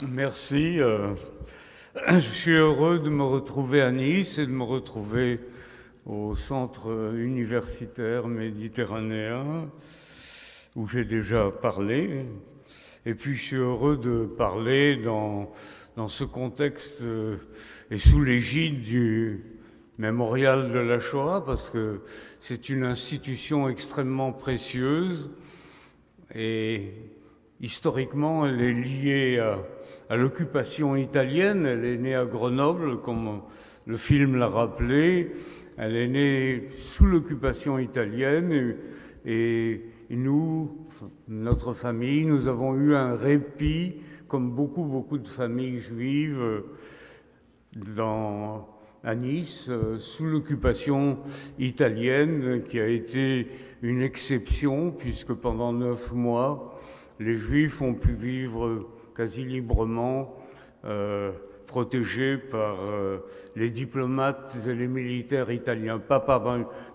Merci. Je suis heureux de me retrouver à Nice et de me retrouver au centre universitaire méditerranéen où j'ai déjà parlé. Et puis je suis heureux de parler dans ce contexte et sous l'égide du Mémorial de la Shoah parce que c'est une institution extrêmement précieuse et historiquement elle est liée à l'occupation italienne. Elle est née à Grenoble, comme le film l'a rappelé. Elle est née sous l'occupation italienne et nous, notre famille, nous avons eu un répit, comme beaucoup de familles juives, à Nice, sous l'occupation italienne, qui a été une exception, puisque pendant 9 mois, les Juifs ont pu vivre quasi librement, protégés par les diplomates et les militaires italiens, pas par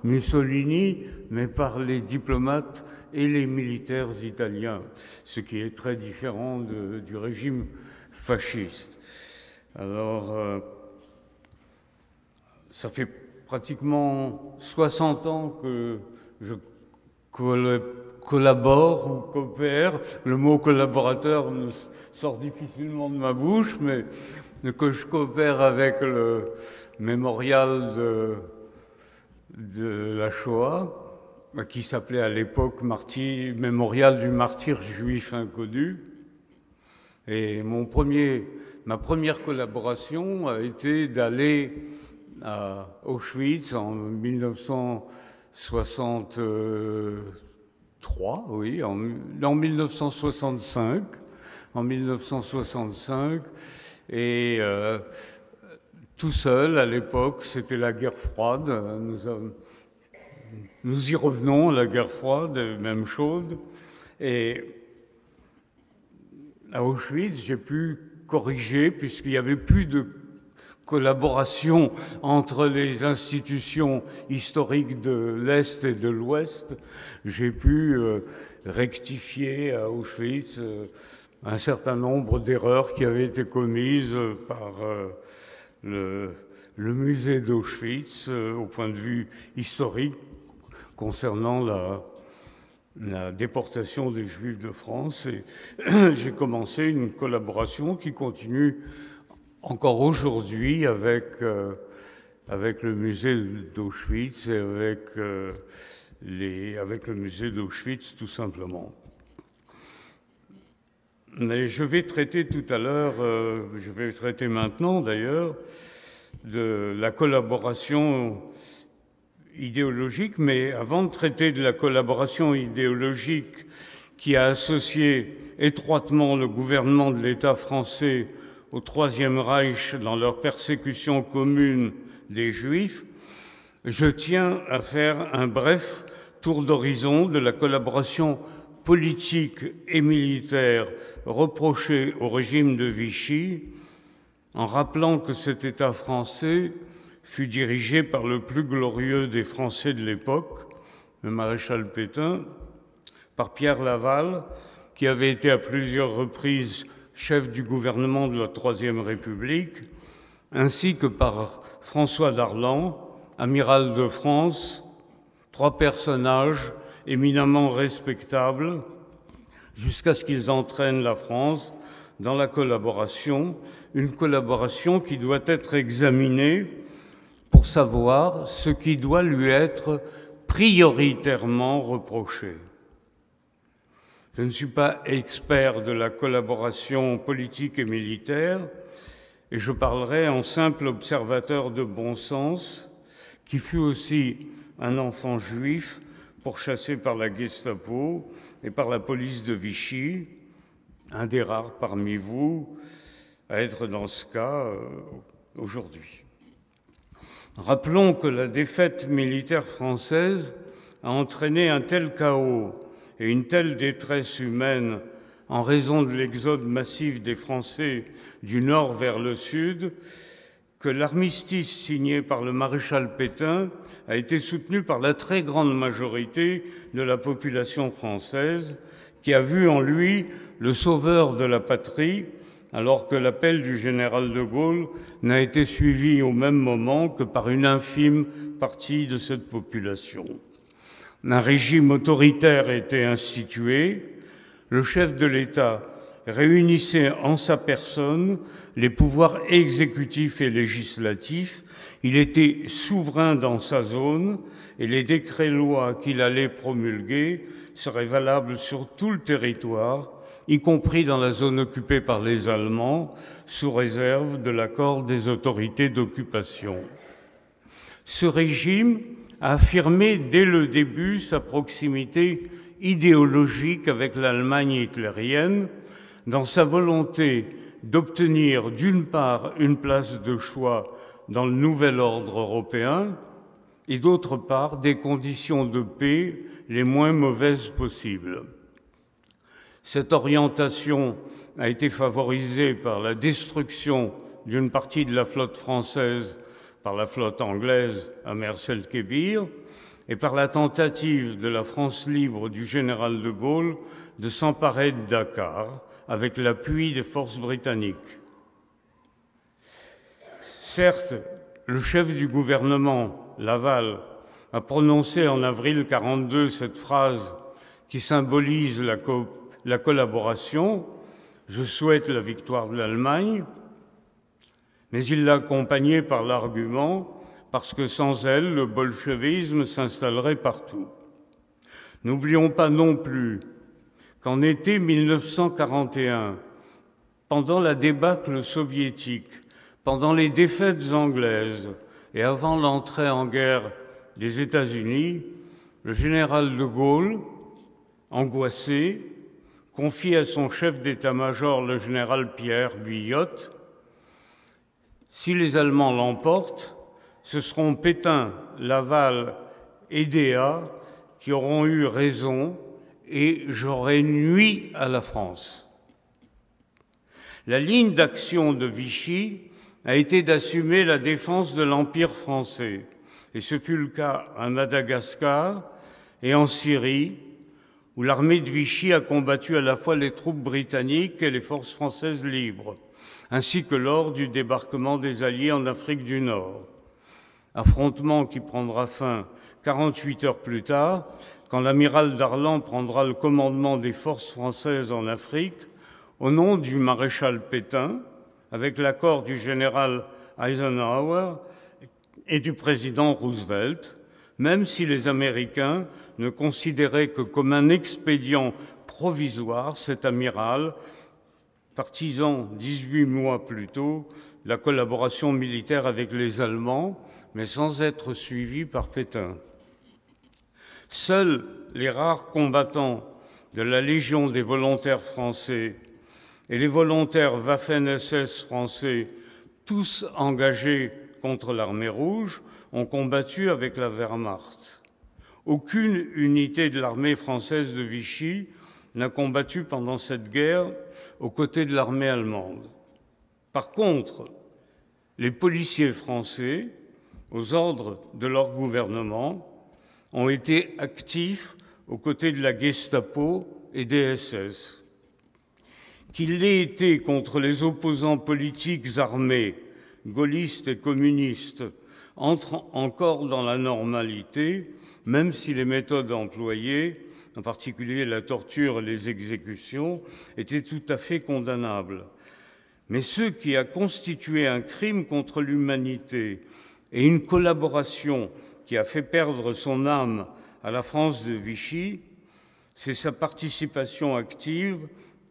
Mussolini, mais par les diplomates et les militaires italiens, ce qui est très différent du régime fasciste. Alors, ça fait pratiquement 60 ans que je collabore ou coopère. Le mot collaborateur me sort difficilement de ma bouche, mais que je coopère avec le mémorial de la Shoah, qui s'appelait à l'époque Mémorial du martyr juif inconnu. Et ma première collaboration a été d'aller à Auschwitz en 1963, oui, en 1965. En 1965, et tout seul à l'époque, c'était la guerre froide. Nous y revenons, la guerre froide, même chose. Et à Auschwitz, j'ai pu corriger, puisqu'il n'y avait plus de collaboration entre les institutions historiques de l'Est et de l'Ouest. J'ai pu rectifier à Auschwitz un certain nombre d'erreurs qui avaient été commises par le musée d'Auschwitz au point de vue historique concernant la déportation des Juifs de France. Et j'ai commencé une collaboration qui continue encore aujourd'hui avec le musée d'Auschwitz et avec le musée d'Auschwitz tout simplement. Mais je vais traiter tout à l'heure, je vais traiter maintenant d'ailleurs, de la collaboration idéologique, mais avant de traiter de la collaboration idéologique qui a associé étroitement le gouvernement de l'État français au Troisième Reich dans leur persécution commune des Juifs, je tiens à faire un bref tour d'horizon de la collaboration politique et militaire reprochée au régime de Vichy, en rappelant que cet État français fut dirigé par le plus glorieux des Français de l'époque, le maréchal Pétain, par Pierre Laval, qui avait été à plusieurs reprises chef du gouvernement de la Troisième République, ainsi que par François Darlan, amiral de France, 3 personnages éminemment respectables, jusqu'à ce qu'ils entraînent la France dans la collaboration, une collaboration qui doit être examinée pour savoir ce qui doit lui être prioritairement reproché. Je ne suis pas expert de la collaboration politique et militaire, et je parlerai en simple observateur de bon sens, qui fut aussi un enfant juif pourchassé par la Gestapo et par la police de Vichy, un des rares parmi vous à être dans ce cas aujourd'hui. Rappelons que la défaite militaire française a entraîné un tel chaos et une telle détresse humaine en raison de l'exode massif des Français du nord vers le sud, que l'armistice signé par le maréchal Pétain a été soutenu par la très grande majorité de la population française, qui a vu en lui le sauveur de la patrie alors que l'appel du général de Gaulle n'a été suivi au même moment que par une infime partie de cette population. Un régime autoritaire était institué, le chef de l'État réunissait en sa personne les pouvoirs exécutifs et législatifs, il était souverain dans sa zone et les décrets-lois qu'il allait promulguer seraient valables sur tout le territoire, y compris dans la zone occupée par les Allemands, sous réserve de l'accord des autorités d'occupation. Ce régime a affirmé dès le début sa proximité idéologique avec l'Allemagne hitlérienne, dans sa volonté d'obtenir d'une part une place de choix dans le nouvel ordre européen et d'autre part des conditions de paix les moins mauvaises possibles. Cette orientation a été favorisée par la destruction d'une partie de la flotte française par la flotte anglaise à Mers el-Kébir et par la tentative de la France libre du général de Gaulle de s'emparer de Dakar avec l'appui des forces britanniques. Certes, le chef du gouvernement, Laval, a prononcé en avril 1942 cette phrase qui symbolise la collaboration « Je souhaite la victoire de l'Allemagne », mais il l'a accompagnée par l'argument « parce que sans elle, le bolchevisme s'installerait partout ». N'oublions pas non plus qu'en été 1941, pendant la débâcle soviétique, pendant les défaites anglaises et avant l'entrée en guerre des États-Unis, le général de Gaulle, angoissé, confie à son chef d'état-major, le général Pierre Buyotte, « Si les Allemands l'emportent, ce seront Pétain, Laval et Déa qui auront eu raison et j'aurai nui à la France. » La ligne d'action de Vichy a été d'assumer la défense de l'Empire français, et ce fut le cas à Madagascar et en Syrie, où l'armée de Vichy a combattu à la fois les troupes britanniques et les forces françaises libres, ainsi que lors du débarquement des Alliés en Afrique du Nord. Affrontement qui prendra fin 48 heures plus tard, quand l'amiral Darlan prendra le commandement des forces françaises en Afrique, au nom du maréchal Pétain, avec l'accord du général Eisenhower et du président Roosevelt, même si les Américains ne considéraient que comme un expédient provisoire cet amiral, partisan 18 mois plus tôt de la collaboration militaire avec les Allemands, mais sans être suivi par Pétain. Seuls les rares combattants de la Légion des volontaires français et les volontaires Waffen-SS français, tous engagés contre l'armée rouge, ont combattu avec la Wehrmacht. Aucune unité de l'armée française de Vichy n'a combattu pendant cette guerre aux côtés de l'armée allemande. Par contre, les policiers français, aux ordres de leur gouvernement, ont été actifs aux côtés de la Gestapo et des SS. Qu'il l'ait été contre les opposants politiques armés, gaullistes et communistes, entrent encore dans la normalité, même si les méthodes employées, en particulier la torture et les exécutions, étaient tout à fait condamnables. Mais ce qui a constitué un crime contre l'humanité et une collaboration qui a fait perdre son âme à la France de Vichy, c'est sa participation active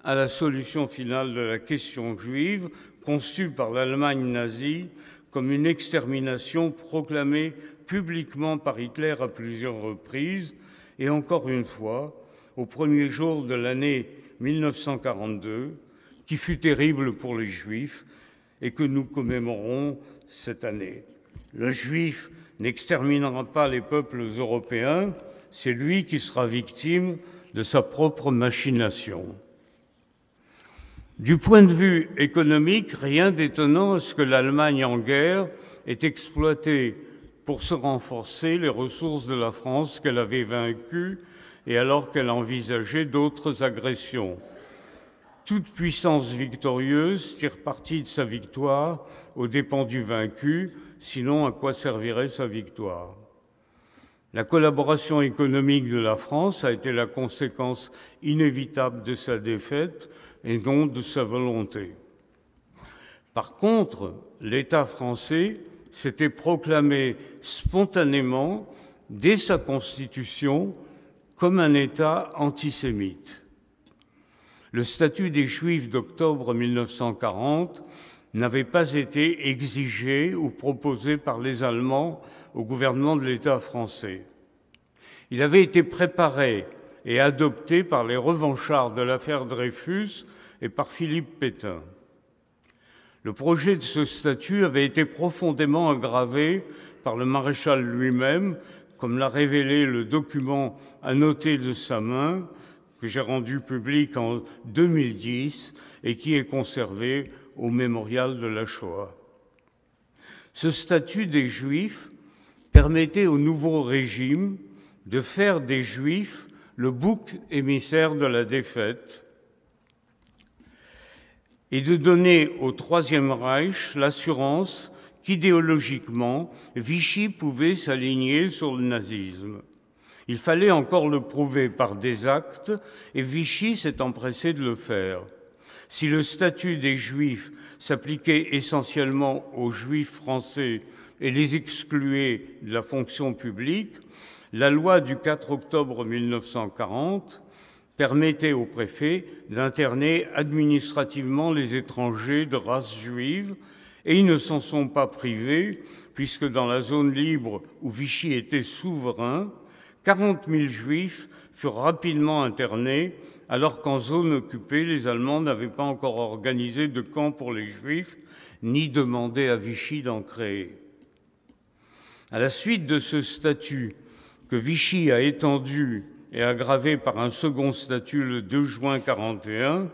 à la solution finale de la question juive, conçue par l'Allemagne nazie comme une extermination proclamée publiquement par Hitler à plusieurs reprises, et encore une fois, au premier jour de l'année 1942, qui fut terrible pour les Juifs et que nous commémorons cette année. Le Juif n'exterminera pas les peuples européens, c'est lui qui sera victime de sa propre machination. Du point de vue économique, rien d'étonnant à ce que l'Allemagne en guerre ait exploité pour se renforcer les ressources de la France qu'elle avait vaincues et alors qu'elle envisageait d'autres agressions. Toute puissance victorieuse tire parti de sa victoire aux dépens du vaincu, sinon à quoi servirait sa victoire? La collaboration économique de la France a été la conséquence inévitable de sa défaite et non de sa volonté. Par contre, l'État français s'était proclamé spontanément, dès sa constitution, comme un État antisémite. Le statut des Juifs d'octobre 1940 n'avait pas été exigé ou proposé par les Allemands au gouvernement de l'État français. Il avait été préparé et adopté par les revanchards de l'affaire Dreyfus et par Philippe Pétain. Le projet de ce statut avait été profondément aggravé par le maréchal lui-même, comme l'a révélé le document annoté de sa main, que j'ai rendu public en 2010 et qui est conservé au mémorial de la Shoah. Ce statut des Juifs permettait au nouveau régime de faire des Juifs le bouc émissaire de la défaite et de donner au Troisième Reich l'assurance qu'idéologiquement, Vichy pouvait s'aligner sur le nazisme. Il fallait encore le prouver par des actes, et Vichy s'est empressé de le faire. Si le statut des Juifs s'appliquait essentiellement aux Juifs français et les excluait de la fonction publique, la loi du 4 octobre 1940 permettait aux préfets d'interner administrativement les étrangers de race juive, et ils ne s'en sont pas privés, puisque dans la zone libre où Vichy était souverain, 40 000 Juifs furent rapidement internés, alors qu'en zone occupée, les Allemands n'avaient pas encore organisé de camp pour les Juifs, ni demandé à Vichy d'en créer. À la suite de ce statut, que Vichy a étendu et aggravé par un second statut le 2 juin 1941,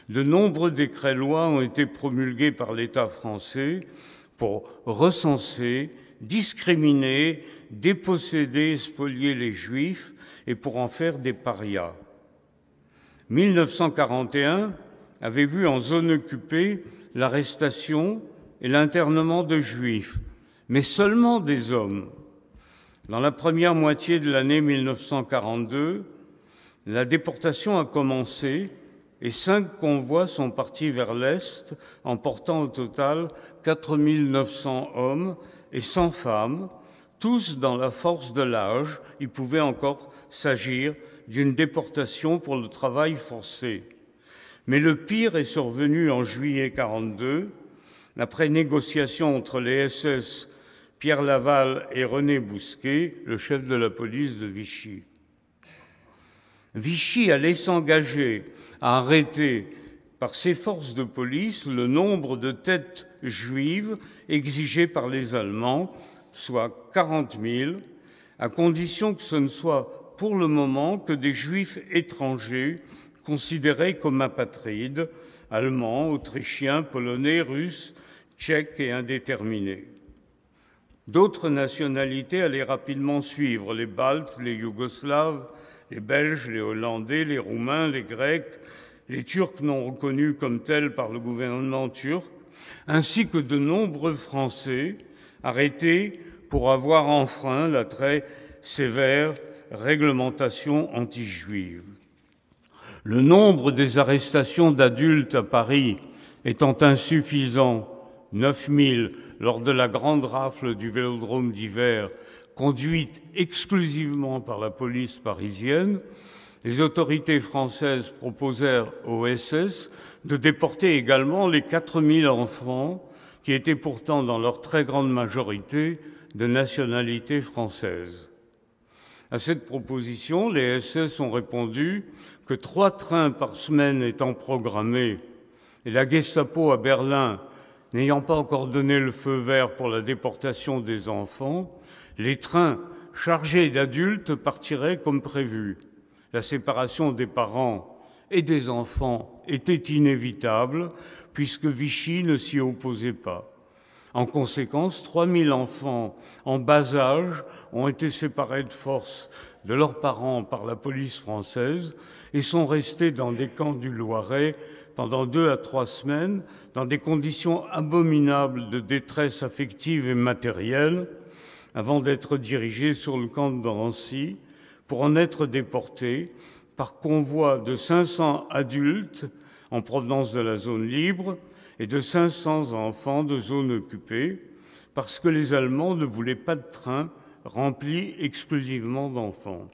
de nombreux décrets-lois ont été promulgués par l'État français pour recenser, discriminer, déposséder et spolier les Juifs et pour en faire des parias. 1941 avait vu en zone occupée l'arrestation et l'internement de Juifs, mais seulement des hommes. Dans la première moitié de l'année 1942, la déportation a commencé et 5 convois sont partis vers l'Est, emportant au total 4 900 hommes et 100 femmes, tous dans la force de l'âge. Il pouvait encore s'agir d'une déportation pour le travail forcé. Mais le pire est survenu en juillet 1942, après négociation entre les SS Pierre Laval et René Bousquet, le chef de la police de Vichy. Vichy allait s'engager à arrêter par ses forces de police le nombre de têtes juives exigées par les Allemands, soit 40 000, à condition que ce ne soit pour le moment que des Juifs étrangers considérés comme apatrides, allemands, autrichiens, polonais, russes, tchèques et indéterminés. D'autres nationalités allaient rapidement suivre, les Baltes, les Yougoslaves, les Belges, les Hollandais, les Roumains, les Grecs, les Turcs non reconnus comme tels par le gouvernement turc, ainsi que de nombreux Français arrêtés pour avoir enfreint la très sévère réglementation anti-juive. Le nombre des arrestations d'adultes à Paris étant insuffisant, 9 000 lors de la grande rafle du Vélodrome d'hiver, conduite exclusivement par la police parisienne, les autorités françaises proposèrent aux SS de déporter également les 4 000 enfants qui étaient pourtant dans leur très grande majorité de nationalité française. À cette proposition, les SS ont répondu que 3 trains par semaine étant programmés et la Gestapo à Berlin n'ayant pas encore donné le feu vert pour la déportation des enfants, les trains chargés d'adultes partiraient comme prévu. La séparation des parents et des enfants était inévitable puisque Vichy ne s'y opposait pas. En conséquence, 3 000 enfants en bas âge ont été séparés de force de leurs parents par la police française et sont restés dans des camps du Loiret pendant 2 à 3 semaines, dans des conditions abominables de détresse affective et matérielle, avant d'être dirigés sur le camp de Drancy pour en être déportés par convoi de 500 adultes en provenance de la zone libre et de 500 enfants de zone occupée, parce que les Allemands ne voulaient pas de train rempli exclusivement d'enfants.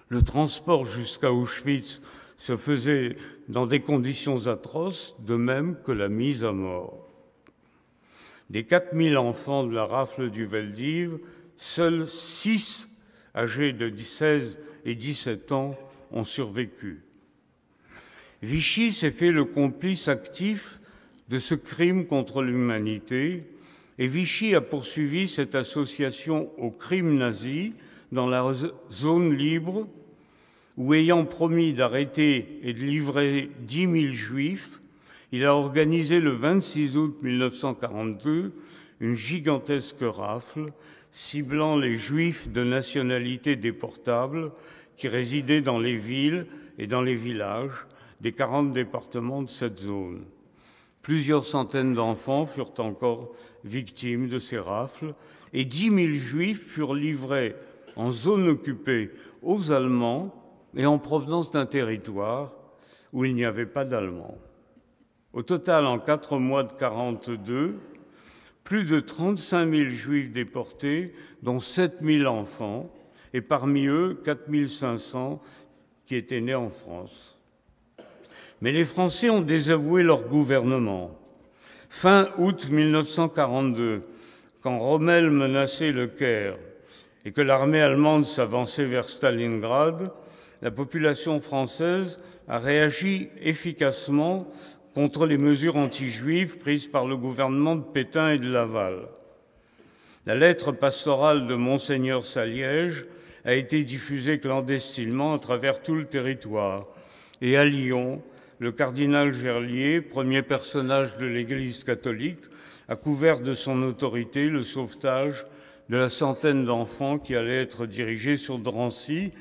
Le transport jusqu'à Auschwitz se faisait dans des conditions atroces, de même que la mise à mort. Des 4000 enfants de la rafle du Veldiv, seuls 6 âgés de 16 et 17 ans ont survécu. Vichy s'est fait le complice actif de ce crime contre l'humanité et Vichy a poursuivi cette association au crime nazi dans la zone libre où, ayant promis d'arrêter et de livrer 10 000 juifs, il a organisé le 26 août 1942 une gigantesque rafle ciblant les juifs de nationalité déportable qui résidaient dans les villes et dans les villages des 40 départements de cette zone. Plusieurs centaines d'enfants furent encore victimes de ces rafles et 10 000 juifs furent livrés en zone occupée aux Allemands et en provenance d'un territoire où il n'y avait pas d'Allemands. Au total, en 4 mois de 1942, plus de 35 000 juifs déportés, dont 7 000 enfants, et parmi eux 4 500 qui étaient nés en France. Mais les Français ont désavoué leur gouvernement. Fin août 1942, quand Rommel menaçait le Caire et que l'armée allemande s'avançait vers Stalingrad, la population française a réagi efficacement contre les mesures anti-juives prises par le gouvernement de Pétain et de Laval. La lettre pastorale de Monseigneur Saliège a été diffusée clandestinement à travers tout le territoire. Et à Lyon, le cardinal Gerlier, premier personnage de l'Église catholique, a couvert de son autorité le sauvetage de la centaine d'enfants qui allaient être dirigés sur Drancy.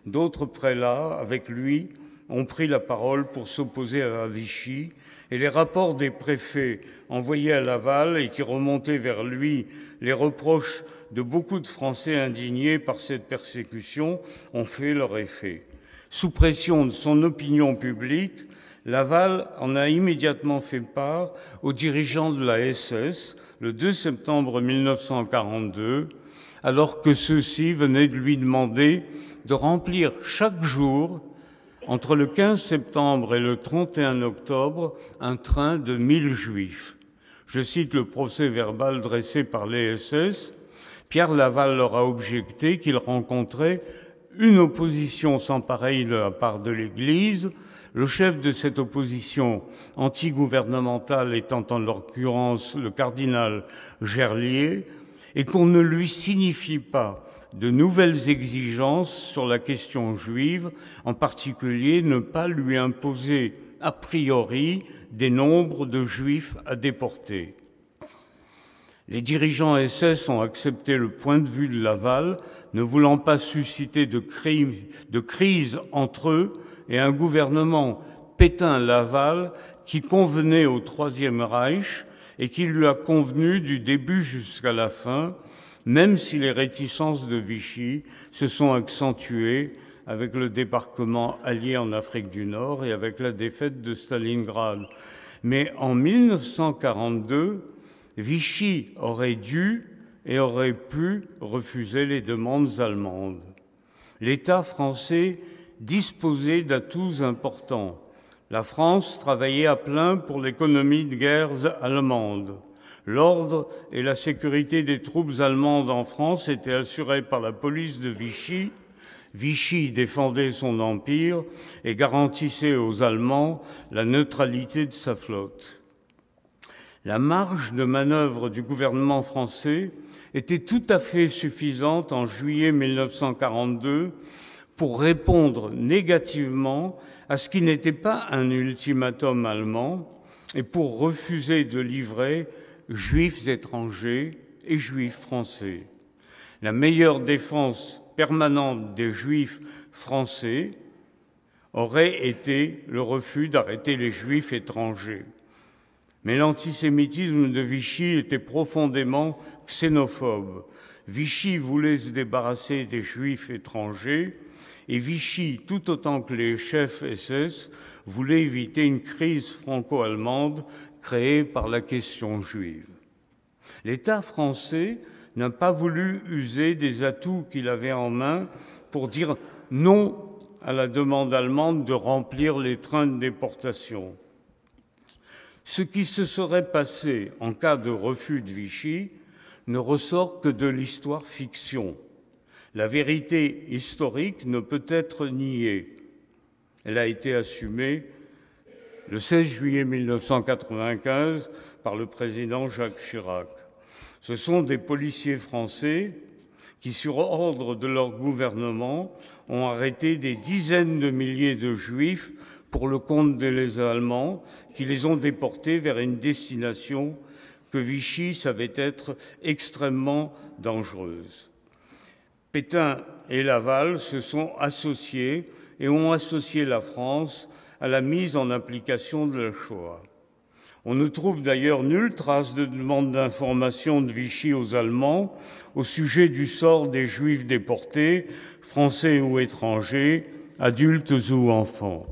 D'autres prélats, avec lui, ont pris la parole pour s'opposer à Vichy, et les rapports des préfets envoyés à Laval et qui remontaient vers lui les reproches de beaucoup de Français indignés par cette persécution ont fait leur effet. Sous pression de son opinion publique, Laval en a immédiatement fait part aux dirigeants de la SS le 2 septembre 1942, alors que ceux-ci venaient de lui demander de remplir chaque jour, entre le 15 septembre et le 31 octobre, un train de 1000 juifs. Je cite le procès-verbal dressé par les SS. Pierre Laval leur a objecté qu'il rencontrait une opposition sans pareille de la part de l'Église, le chef de cette opposition antigouvernementale étant en l'occurrence le cardinal Gerlier, et qu'on ne lui signifie pas de nouvelles exigences sur la question juive, en particulier ne pas lui imposer a priori des nombres de juifs à déporter. Les dirigeants SS ont accepté le point de vue de Laval, ne voulant pas susciter de crise entre eux et un gouvernement Pétain-Laval qui convenait au Troisième Reich et qui lui a convenu du début jusqu'à la fin, même si les réticences de Vichy se sont accentuées avec le débarquement allié en Afrique du Nord et avec la défaite de Stalingrad. Mais en 1942, Vichy aurait dû et aurait pu refuser les demandes allemandes. L'État français disposait d'atouts importants. La France travaillait à plein pour l'économie de guerre allemande. L'ordre et la sécurité des troupes allemandes en France étaient assurés par la police de Vichy. Vichy défendait son empire et garantissait aux Allemands la neutralité de sa flotte. La marge de manœuvre du gouvernement français était tout à fait suffisante en juillet 1942 pour répondre négativement à ce qui n'était pas un ultimatum allemand et pour refuser de livrer juifs étrangers et juifs français. La meilleure défense permanente des Juifs français aurait été le refus d'arrêter les Juifs étrangers. Mais l'antisémitisme de Vichy était profondément xénophobe. Vichy voulait se débarrasser des Juifs étrangers et Vichy, tout autant que les chefs SS, voulait éviter une crise franco-allemande créée par la question juive. L'État français n'a pas voulu user des atouts qu'il avait en main pour dire non à la demande allemande de remplir les trains de déportation. Ce qui se serait passé en cas de refus de Vichy ne ressort que de l'histoire-fiction. La vérité historique ne peut être niée. Elle a été assumée le 16 juillet 1995 par le président Jacques Chirac. Ce sont des policiers français qui, sur ordre de leur gouvernement, ont arrêté des dizaines de milliers de Juifs pour le compte des Allemands, qui les ont déportés vers une destination que Vichy savait être extrêmement dangereuse. Pétain et Laval se sont associés et ont associé la France à la mise en application de la Shoah. On ne trouve d'ailleurs nulle trace de demande d'information de Vichy aux Allemands au sujet du sort des Juifs déportés, français ou étrangers, adultes ou enfants.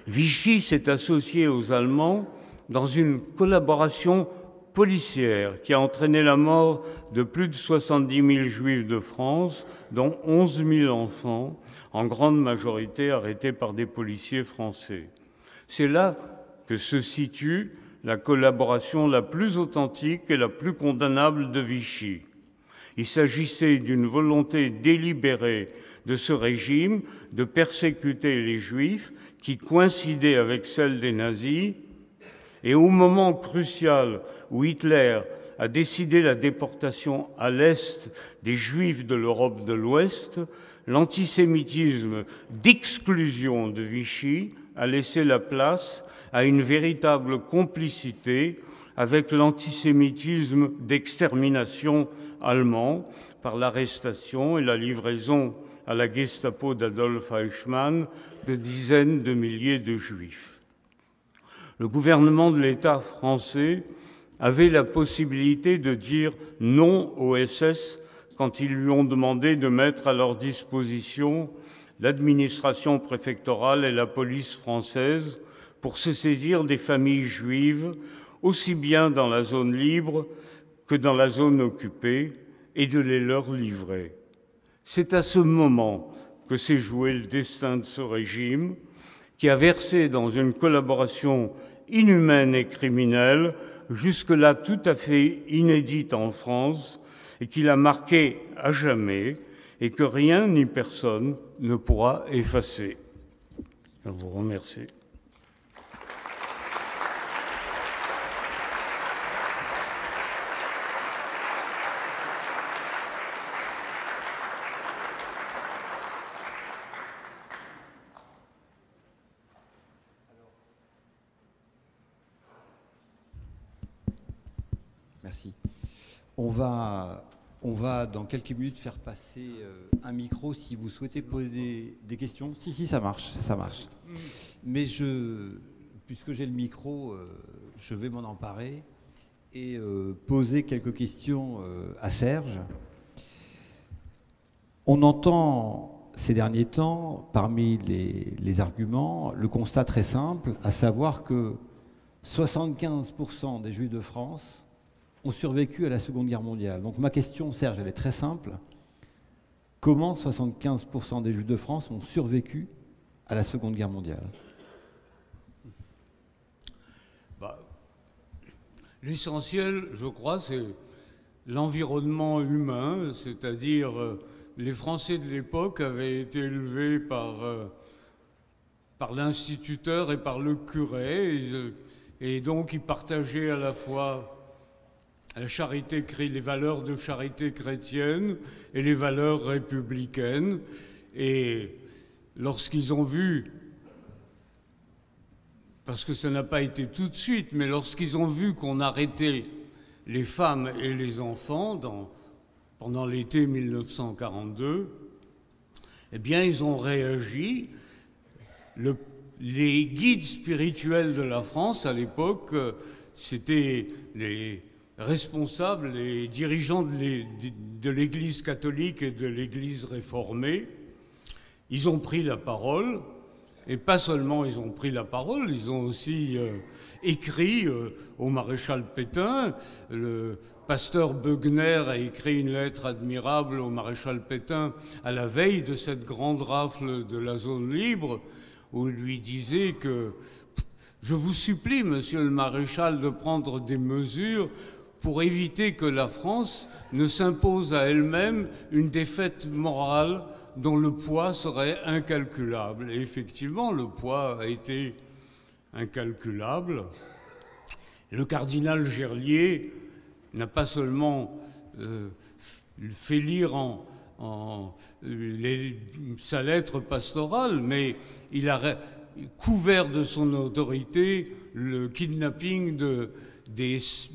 Vichy s'est associé aux Allemands dans une collaboration policière qui a entraîné la mort de plus de 70 000 Juifs de France, dont 11 000 enfants, en grande majorité arrêtés par des policiers français. C'est là que se situe la collaboration la plus authentique et la plus condamnable de Vichy. Il s'agissait d'une volonté délibérée de ce régime de persécuter les Juifs qui coïncidait avec celle des nazis, et au moment crucial où Hitler a décidé la déportation à l'Est des Juifs de l'Europe de l'Ouest, l'antisémitisme d'exclusion de Vichy a laissé la place à une véritable complicité avec l'antisémitisme d'extermination allemand par l'arrestation et la livraison à la Gestapo d'Adolf Eichmann de dizaines de milliers de Juifs. Le gouvernement de l'État français avait la possibilité de dire non aux SS quand ils lui ont demandé de mettre à leur disposition l'administration préfectorale et la police française pour se saisir des familles juives, aussi bien dans la zone libre que dans la zone occupée, et de les leur livrer. C'est à ce moment que s'est joué le destin de ce régime, qui a versé dans une collaboration inhumaine et criminelle, jusque-là tout à fait inédite en France, et qui l'a marqué à jamais, et que rien ni personne ne pourra effacer. Je vous remercie. Merci. On va dans quelques minutes faire passer un micro si vous souhaitez poser des questions. Si, ça marche, ça marche. Mais puisque j'ai le micro, je vais m'en emparer et poser quelques questions à Serge. On entend ces derniers temps, parmi les arguments, le constat très simple, à savoir que 75% des Juifs de France ont survécu à la Seconde Guerre mondiale. Donc ma question, Serge, elle est très simple. Comment 75% des Juifs de France ont survécu à la Seconde Guerre mondiale? L'essentiel, je crois, c'est l'environnement humain, c'est-à-dire les Français de l'époque avaient été élevés par l'instituteur et par le curé, et donc ils partageaient à la fois les valeurs de charité chrétienne et les valeurs républicaines. Et lorsqu'ils ont vu, parce que ça n'a pas été tout de suite, mais lorsqu'ils ont vu qu'on arrêtait les femmes et les enfants pendant l'été 1942, eh bien, ils ont réagi. Les guides spirituels de la France, à l'époque, c'était les responsables, les dirigeants de l'Église catholique et de l'Église réformée. Ils ont pris la parole, et pas seulement ils ont pris la parole, ils ont aussi écrit au maréchal Pétain. Le pasteur Beugner a écrit une lettre admirable au maréchal Pétain à la veille de cette grande rafle de la zone libre, où il lui disait que « Je vous supplie, monsieur le maréchal, de prendre des mesures pour éviter que la France ne s'impose à elle-même une défaite morale dont le poids serait incalculable. » Et effectivement, le poids a été incalculable. Le cardinal Gerlier n'a pas seulement fait lire sa lettre pastorale, mais il a couvert de son autorité le kidnapping de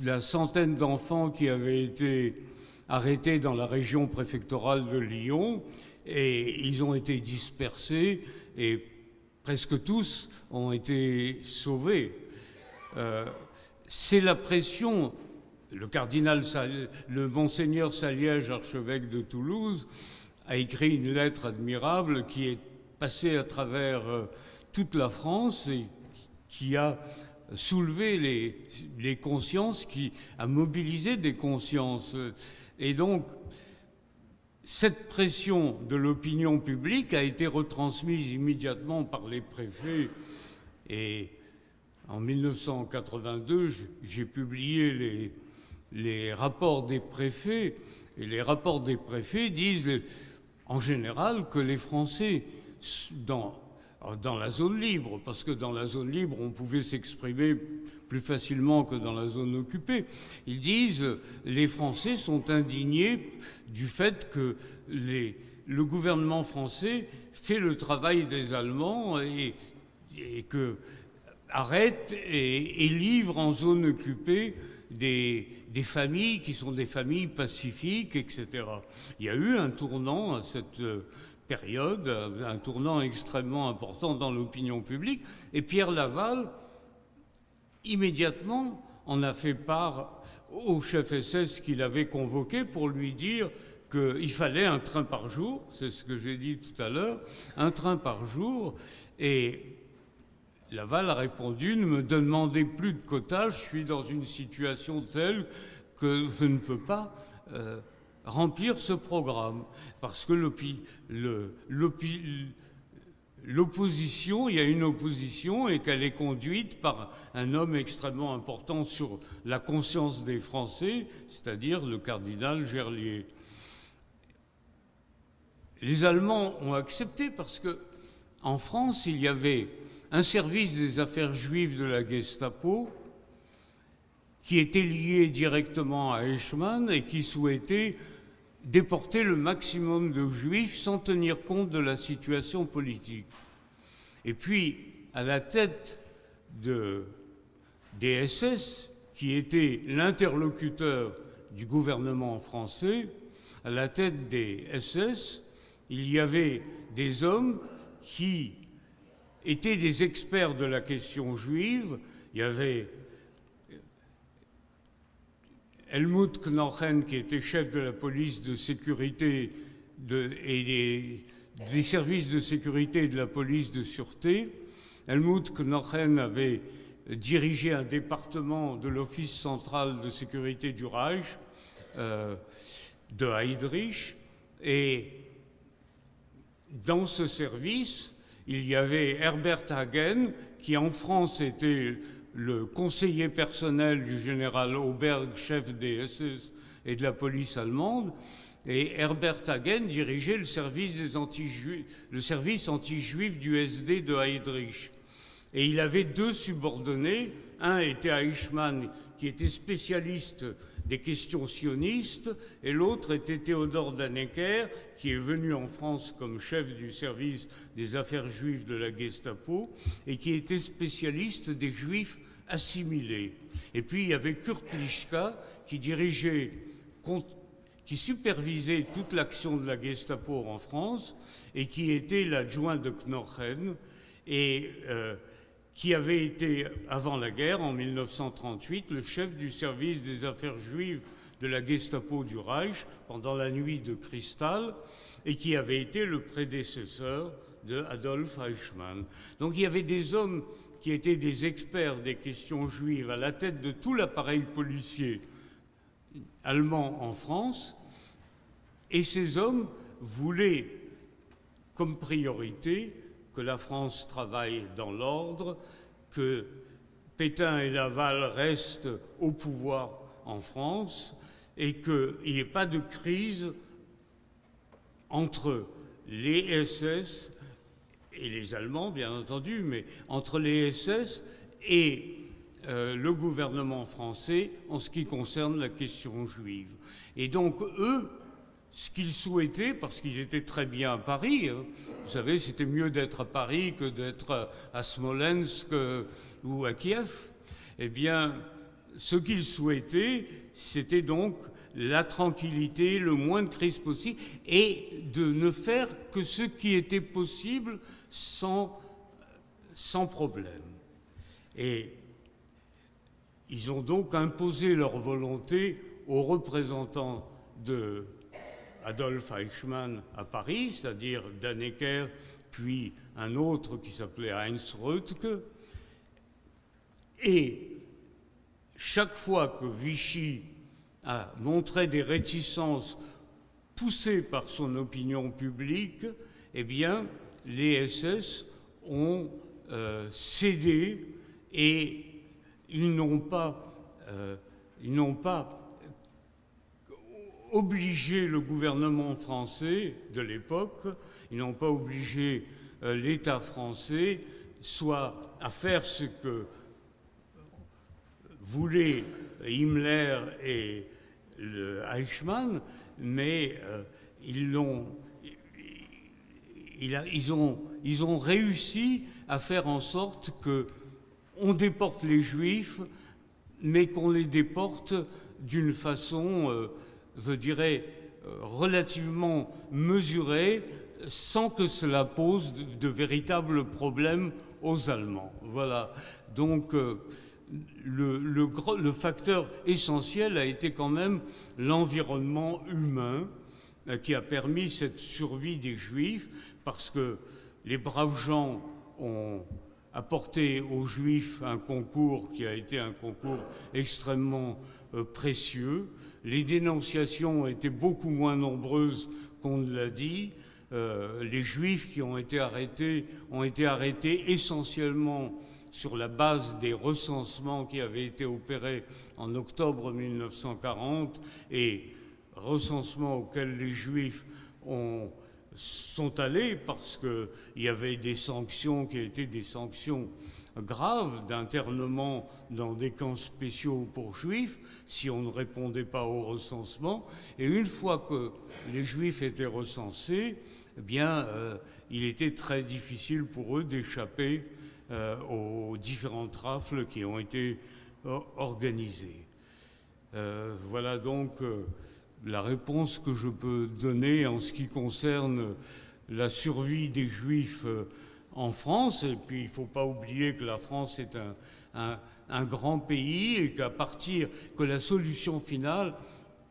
la centaine d'enfants qui avaient été arrêtés dans la région préfectorale de Lyon, et ils ont été dispersés et presque tous ont été sauvés. C'est la pression. Le monseigneur Saliège, archevêque de Toulouse, a écrit une lettre admirable qui est passée à travers toute la France et qui a soulevé les consciences, qui a mobilisé des consciences. Et donc, cette pression de l'opinion publique a été retransmise immédiatement par les préfets. Et en 1982, j'ai publié les rapports des préfets. Et les rapports des préfets disent en général que les Français, dans la zone libre, parce que dans la zone libre, on pouvait s'exprimer plus facilement que dans la zone occupée. Ils disent les Français sont indignés du fait que le gouvernement français fait le travail des Allemands et que arrête et livre en zone occupée des familles qui sont des familles pacifiques, etc. Il y a eu un tournant à cette période, un tournant extrêmement important dans l'opinion publique, et Pierre Laval, immédiatement, en a fait part au chef SS qu'il avait convoqué pour lui dire qu'il fallait un train par jour, c'est ce que j'ai dit tout à l'heure, un train par jour, et Laval a répondu « Ne me demandez plus de quotas, je suis dans une situation telle que je ne peux pas remplir ce programme. » Parce que l'opposition, il y a une opposition et qu'elle est conduite par un homme extrêmement important sur la conscience des Français, c'est-à-dire le cardinal Gerlier. Les Allemands ont accepté parce qu'en France, il y avait un service des affaires juives de la Gestapo qui était lié directement à Eichmann et qui souhaitait déporter le maximum de juifs sans tenir compte de la situation politique. Et puis, à la tête des SS, qui était l'interlocuteur du gouvernement français, à la tête des SS, il y avait des hommes qui étaient des experts de la question juive. Il y avait Helmut Knochen, qui était chef de la police de sécurité et des services de sécurité et de la police de sûreté. Helmut Knochen avait dirigé un département de l'Office central de sécurité du Reich, de Heydrich, et dans ce service, il y avait Herbert Hagen, qui en France était le conseiller personnel du général Auberg, chef des SS et de la police allemande, et Herbert Hagen dirigeait le service anti-juif du SD de Heydrich. Et il avait deux subordonnés. Un était Eichmann, qui était spécialiste des questions sionistes, et l'autre était Théodore Dannecker, qui est venu en France comme chef du service des affaires juives de la Gestapo, et qui était spécialiste des juifs assimilés. Et puis il y avait Kurt Lischka, qui dirigeait qui supervisait toute l'action de la Gestapo en France et qui était l'adjoint de Knochen et qui avait été, avant la guerre, en 1938, le chef du service des affaires juives de la Gestapo du Reich pendant la nuit de Kristall et qui avait été le prédécesseur de Adolf Eichmann. Donc il y avait des hommes qui étaient des experts des questions juives à la tête de tout l'appareil policier allemand en France, et ces hommes voulaient comme priorité que la France travaille dans l'ordre, que Pétain et Laval restent au pouvoir en France et qu'il n'y ait pas de crise entre les SS et les Allemands, bien entendu, mais entre les SS et le gouvernement français en ce qui concerne la question juive. Et donc, eux, ce qu'ils souhaitaient, parce qu'ils étaient très bien à Paris, hein, vous savez, c'était mieux d'être à Paris que d'être à Smolensk ou à Kiev, eh bien, ce qu'ils souhaitaient, c'était donc la tranquillité, le moins de crise possible, et de ne faire que ce qui était possible sans problème. Et ils ont donc imposé leur volonté aux représentants de Adolf Eichmann à Paris, c'est-à-dire Dannecker, puis un autre qui s'appelait Heinz Röttke. Et chaque fois que Vichy a montré des réticences poussées par son opinion publique, eh bien, les SS ont cédé et ils n'ont pas obligé le gouvernement français de l'époque, ils n'ont pas obligé l'État français soit à faire ce que voulaient Himmler et Eichmann, mais ils ont réussi à faire en sorte qu'on déporte les Juifs, mais qu'on les déporte d'une façon, je dirais, relativement mesurée, sans que cela pose de véritables problèmes aux Allemands. Voilà. Donc, le facteur essentiel a été quand même l'environnement humain qui a permis cette survie des Juifs, parce que les braves gens ont apporté aux Juifs un concours qui a été un concours extrêmement précieux. Les dénonciations ont été beaucoup moins nombreuses qu'on ne l'a dit. Les Juifs qui ont été arrêtés essentiellement sur la base des recensements qui avaient été opérés en octobre 1940 et recensements auxquels les Juifs sont allés parce qu'il y avait des sanctions qui étaient des sanctions graves d'internement dans des camps spéciaux pour Juifs si on ne répondait pas au recensement. Et une fois que les Juifs étaient recensés, eh bien, il était très difficile pour eux d'échapper aux différentes rafles qui ont été organisées. Voilà donc la réponse que je peux donner en ce qui concerne la survie des Juifs en France. Et puis il ne faut pas oublier que la France est un grand pays et que la solution finale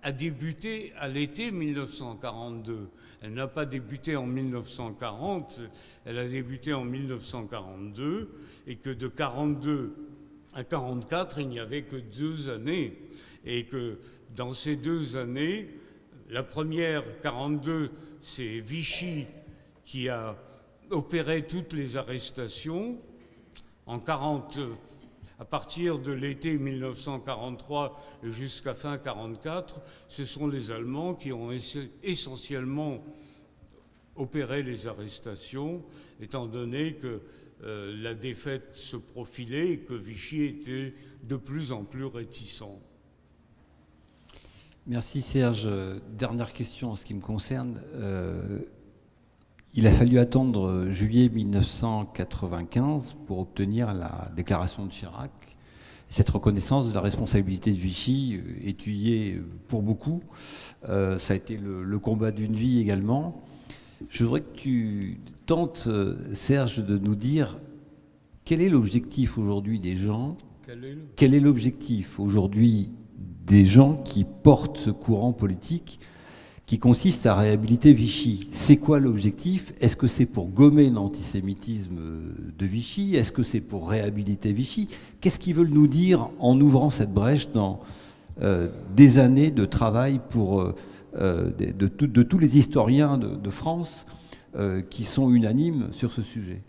a débuté à l'été 1942. Elle n'a pas débuté en 1940, elle a débuté en 1942, et que de 1942 à 1944, il n'y avait que 2 années, et que dans ces 2 années, la première, 1942, c'est Vichy qui a opéré toutes les arrestations. En 1940, à partir de l'été 1943 jusqu'à fin 1944, ce sont les Allemands qui ont essentiellement opéré les arrestations, étant donné que la défaite se profilait et que Vichy était de plus en plus réticent. Merci Serge. Dernière question en ce qui me concerne. Il a fallu attendre juillet 1995 pour obtenir la déclaration de Chirac. Cette reconnaissance de la responsabilité de Vichy, étuyée pour beaucoup, ça a été le combat d'une vie également. Je voudrais que tu tentes, Serge, de nous dire quel est l'objectif aujourd'hui des gens, quel est l'objectif aujourd'hui des gens qui portent ce courant politique qui consiste à réhabiliter Vichy. C'est quoi l'objectif? Est-ce que c'est pour gommer l'antisémitisme de Vichy? Est-ce que c'est pour réhabiliter Vichy? Qu'est-ce qu'ils veulent nous dire en ouvrant cette brèche dans des années de travail pour, de tous les historiens de France qui sont unanimes sur ce sujet?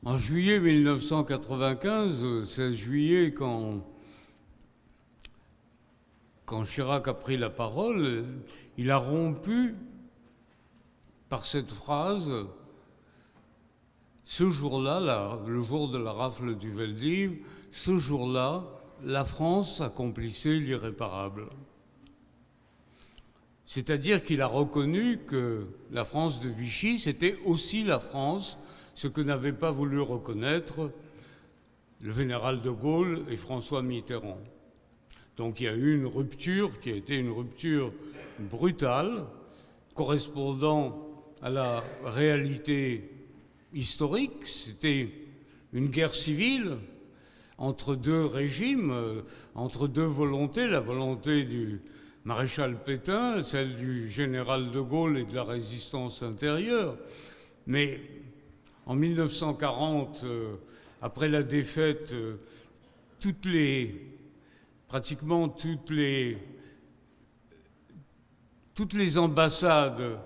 En juillet 1995, 16 juillet, quand Chirac a pris la parole, il a rompu par cette phrase « Ce jour-là, le jour de la rafle du Veldiv, ce jour-là, la France accomplissait l'irréparable ». C'est-à-dire qu'il a reconnu que la France de Vichy, c'était aussi la France, ce que n'avaient pas voulu reconnaître le général de Gaulle et François Mitterrand. Donc il y a eu une rupture qui a été une rupture brutale, correspondant à la réalité historique. C'était une guerre civile entre deux régimes, entre deux volontés, la volonté du maréchal Pétain, celle du général de Gaulle et de la résistance intérieure. Mais en 1940, après la défaite, pratiquement toutes les ambassades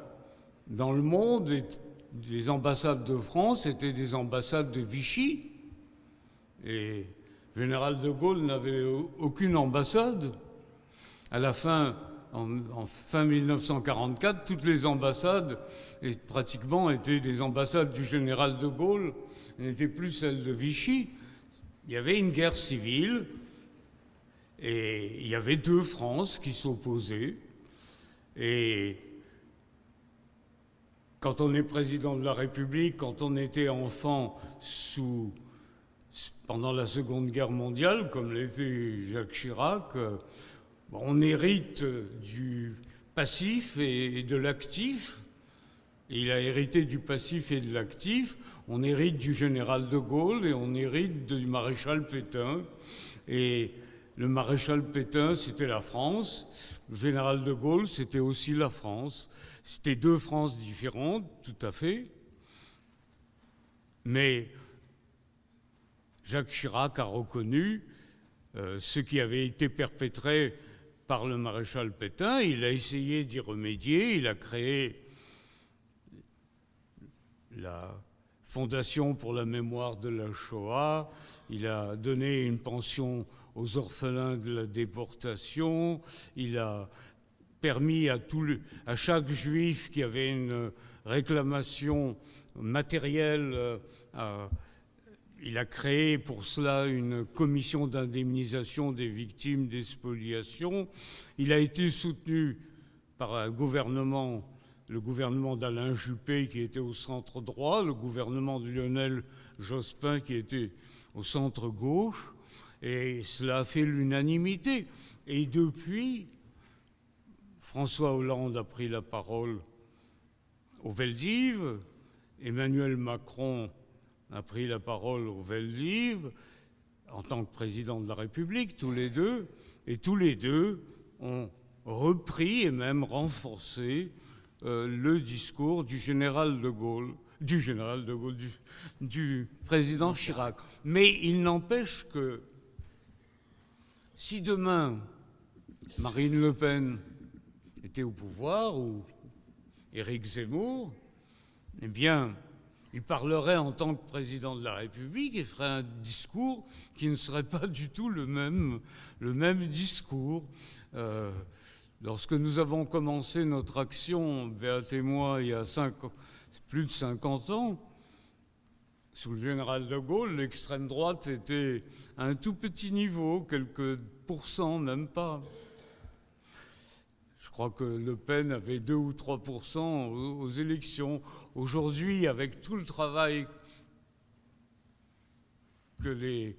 dans le monde, les ambassades de France étaient des ambassades de Vichy. Et le général de Gaulle n'avait aucune ambassade. À la fin, en fin 1944, toutes les ambassades pratiquement étaient des ambassades du général de Gaulle, n'étaient plus celles de Vichy. Il y avait une guerre civile et il y avait deux France qui s'opposaient. Et quand on est président de la République, quand on était enfant pendant la Seconde Guerre mondiale, comme l'était Jacques Chirac, on hérite du passif et de l'actif. Il a hérité du passif et de l'actif. On hérite du général de Gaulle et on hérite du maréchal Pétain. Et le maréchal Pétain, c'était la France. Le général de Gaulle, c'était aussi la France. C'était deux France différentes, tout à fait. Mais Jacques Chirac a reconnu ce qui avait été perpétré par le maréchal Pétain. Il a essayé d'y remédier. Il a créé la Fondation pour la mémoire de la Shoah. Il a donné une pension aux orphelins de la déportation. Il a permis à chaque juif qui avait une réclamation matérielle, il a créé pour cela une commission d'indemnisation des victimes des spoliations. Il a été soutenu par le gouvernement d'Alain Juppé qui était au centre droit, le gouvernement de Lionel Jospin qui était au centre gauche, et cela a fait l'unanimité. Et depuis, François Hollande a pris la parole au Veldiv, Emmanuel Macron a pris la parole au Veldiv en tant que président de la République, tous les deux, et tous les deux ont repris et même renforcé le discours du général de Gaulle, du président Chirac. Mais il n'empêche que si demain Marine Le Pen était au pouvoir ou Éric Zemmour, eh bien, il parlerait en tant que président de la République et ferait un discours qui ne serait pas du tout le même discours. Lorsque nous avons commencé notre action, Beat et moi, il y a plus de 50 ans, sous le général de Gaulle, l'extrême droite était à un tout petit niveau, quelques pourcents, même pas. Je crois que Le Pen avait 2 ou 3% aux élections. Aujourd'hui, avec tout le travail que les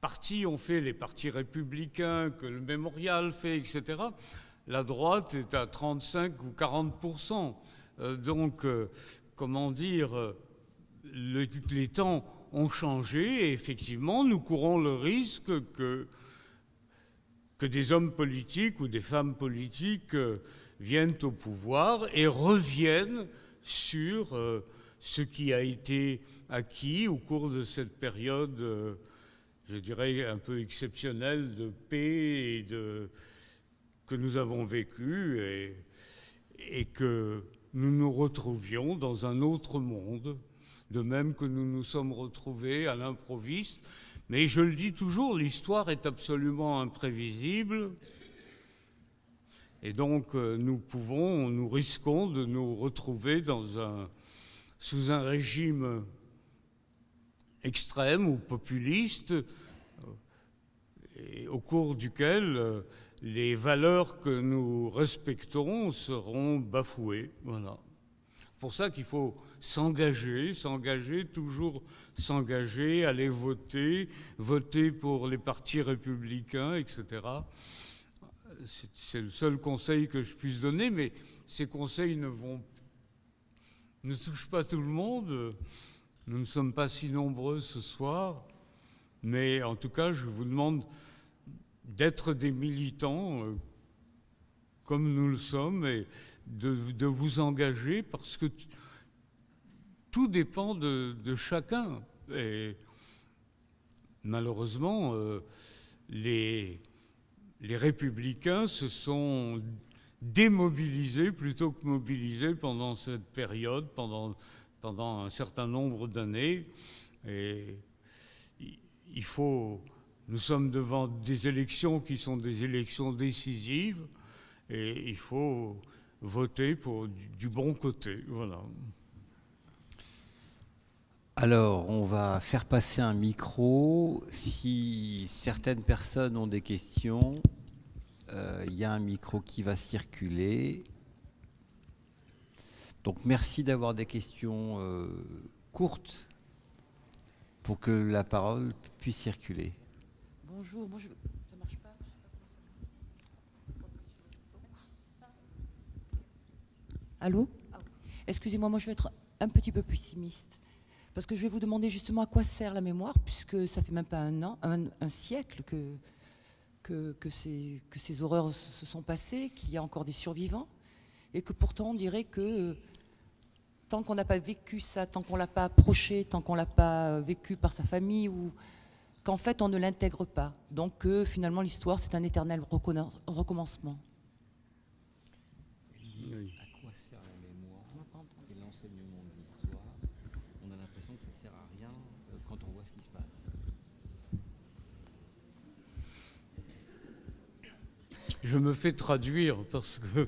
partis ont fait, les partis républicains, que le mémorial fait, etc., la droite est à 35 ou 40%. Donc, comment dire, les temps ont changé et effectivement, nous courons le risque que des hommes politiques ou des femmes politiques viennent au pouvoir et reviennent sur ce qui a été acquis au cours de cette période, je dirais, un peu exceptionnelle de paix et que nous avons vécue et que nous nous retrouvions dans un autre monde, de même que nous nous sommes retrouvés à l'improviste. Mais je le dis toujours, l'histoire est absolument imprévisible. Et donc, nous risquons de nous retrouver sous un régime extrême ou populiste, et au cours duquel les valeurs que nous respectons seront bafouées. Voilà. Pour ça qu'il faut s'engager, toujours s'engager, aller voter pour les partis républicains, etc. C'est le seul conseil que je puisse donner, mais ces conseils ne touchent pas tout le monde. Nous ne sommes pas si nombreux ce soir, mais en tout cas, je vous demande d'être des militants comme nous le sommes et de vous engager parce que tout dépend de chacun. Et malheureusement, les républicains se sont démobilisés plutôt que mobilisés pendant cette période, pendant un certain nombre d'années. Et nous sommes devant des élections qui sont des élections décisives et il faut voter pour du bon côté. Voilà. Alors, on va faire passer un micro. Si certaines personnes ont des questions, il y a un micro qui va circuler. Donc, merci d'avoir des questions courtes pour que la parole puisse circuler. Bonjour, ça marche pas. Allô? Excusez-moi, moi je vais être un petit peu pessimiste. Parce que je vais vous demander justement à quoi sert la mémoire, puisque ça fait même pas un siècle que ces horreurs se sont passées, qu'il y a encore des survivants, et que pourtant on dirait que tant qu'on n'a pas vécu ça, tant qu'on ne l'a pas approché, tant qu'on ne l'a pas vécu par sa famille, ou qu'en fait on ne l'intègre pas. Donc finalement l'histoire c'est un éternel recommencement. À quoi sert la mémoire et l'enseignement de l'histoire? On a l'impression que ça ne sert à rien quand on voit ce qui se passe. Je me fais traduire parce que,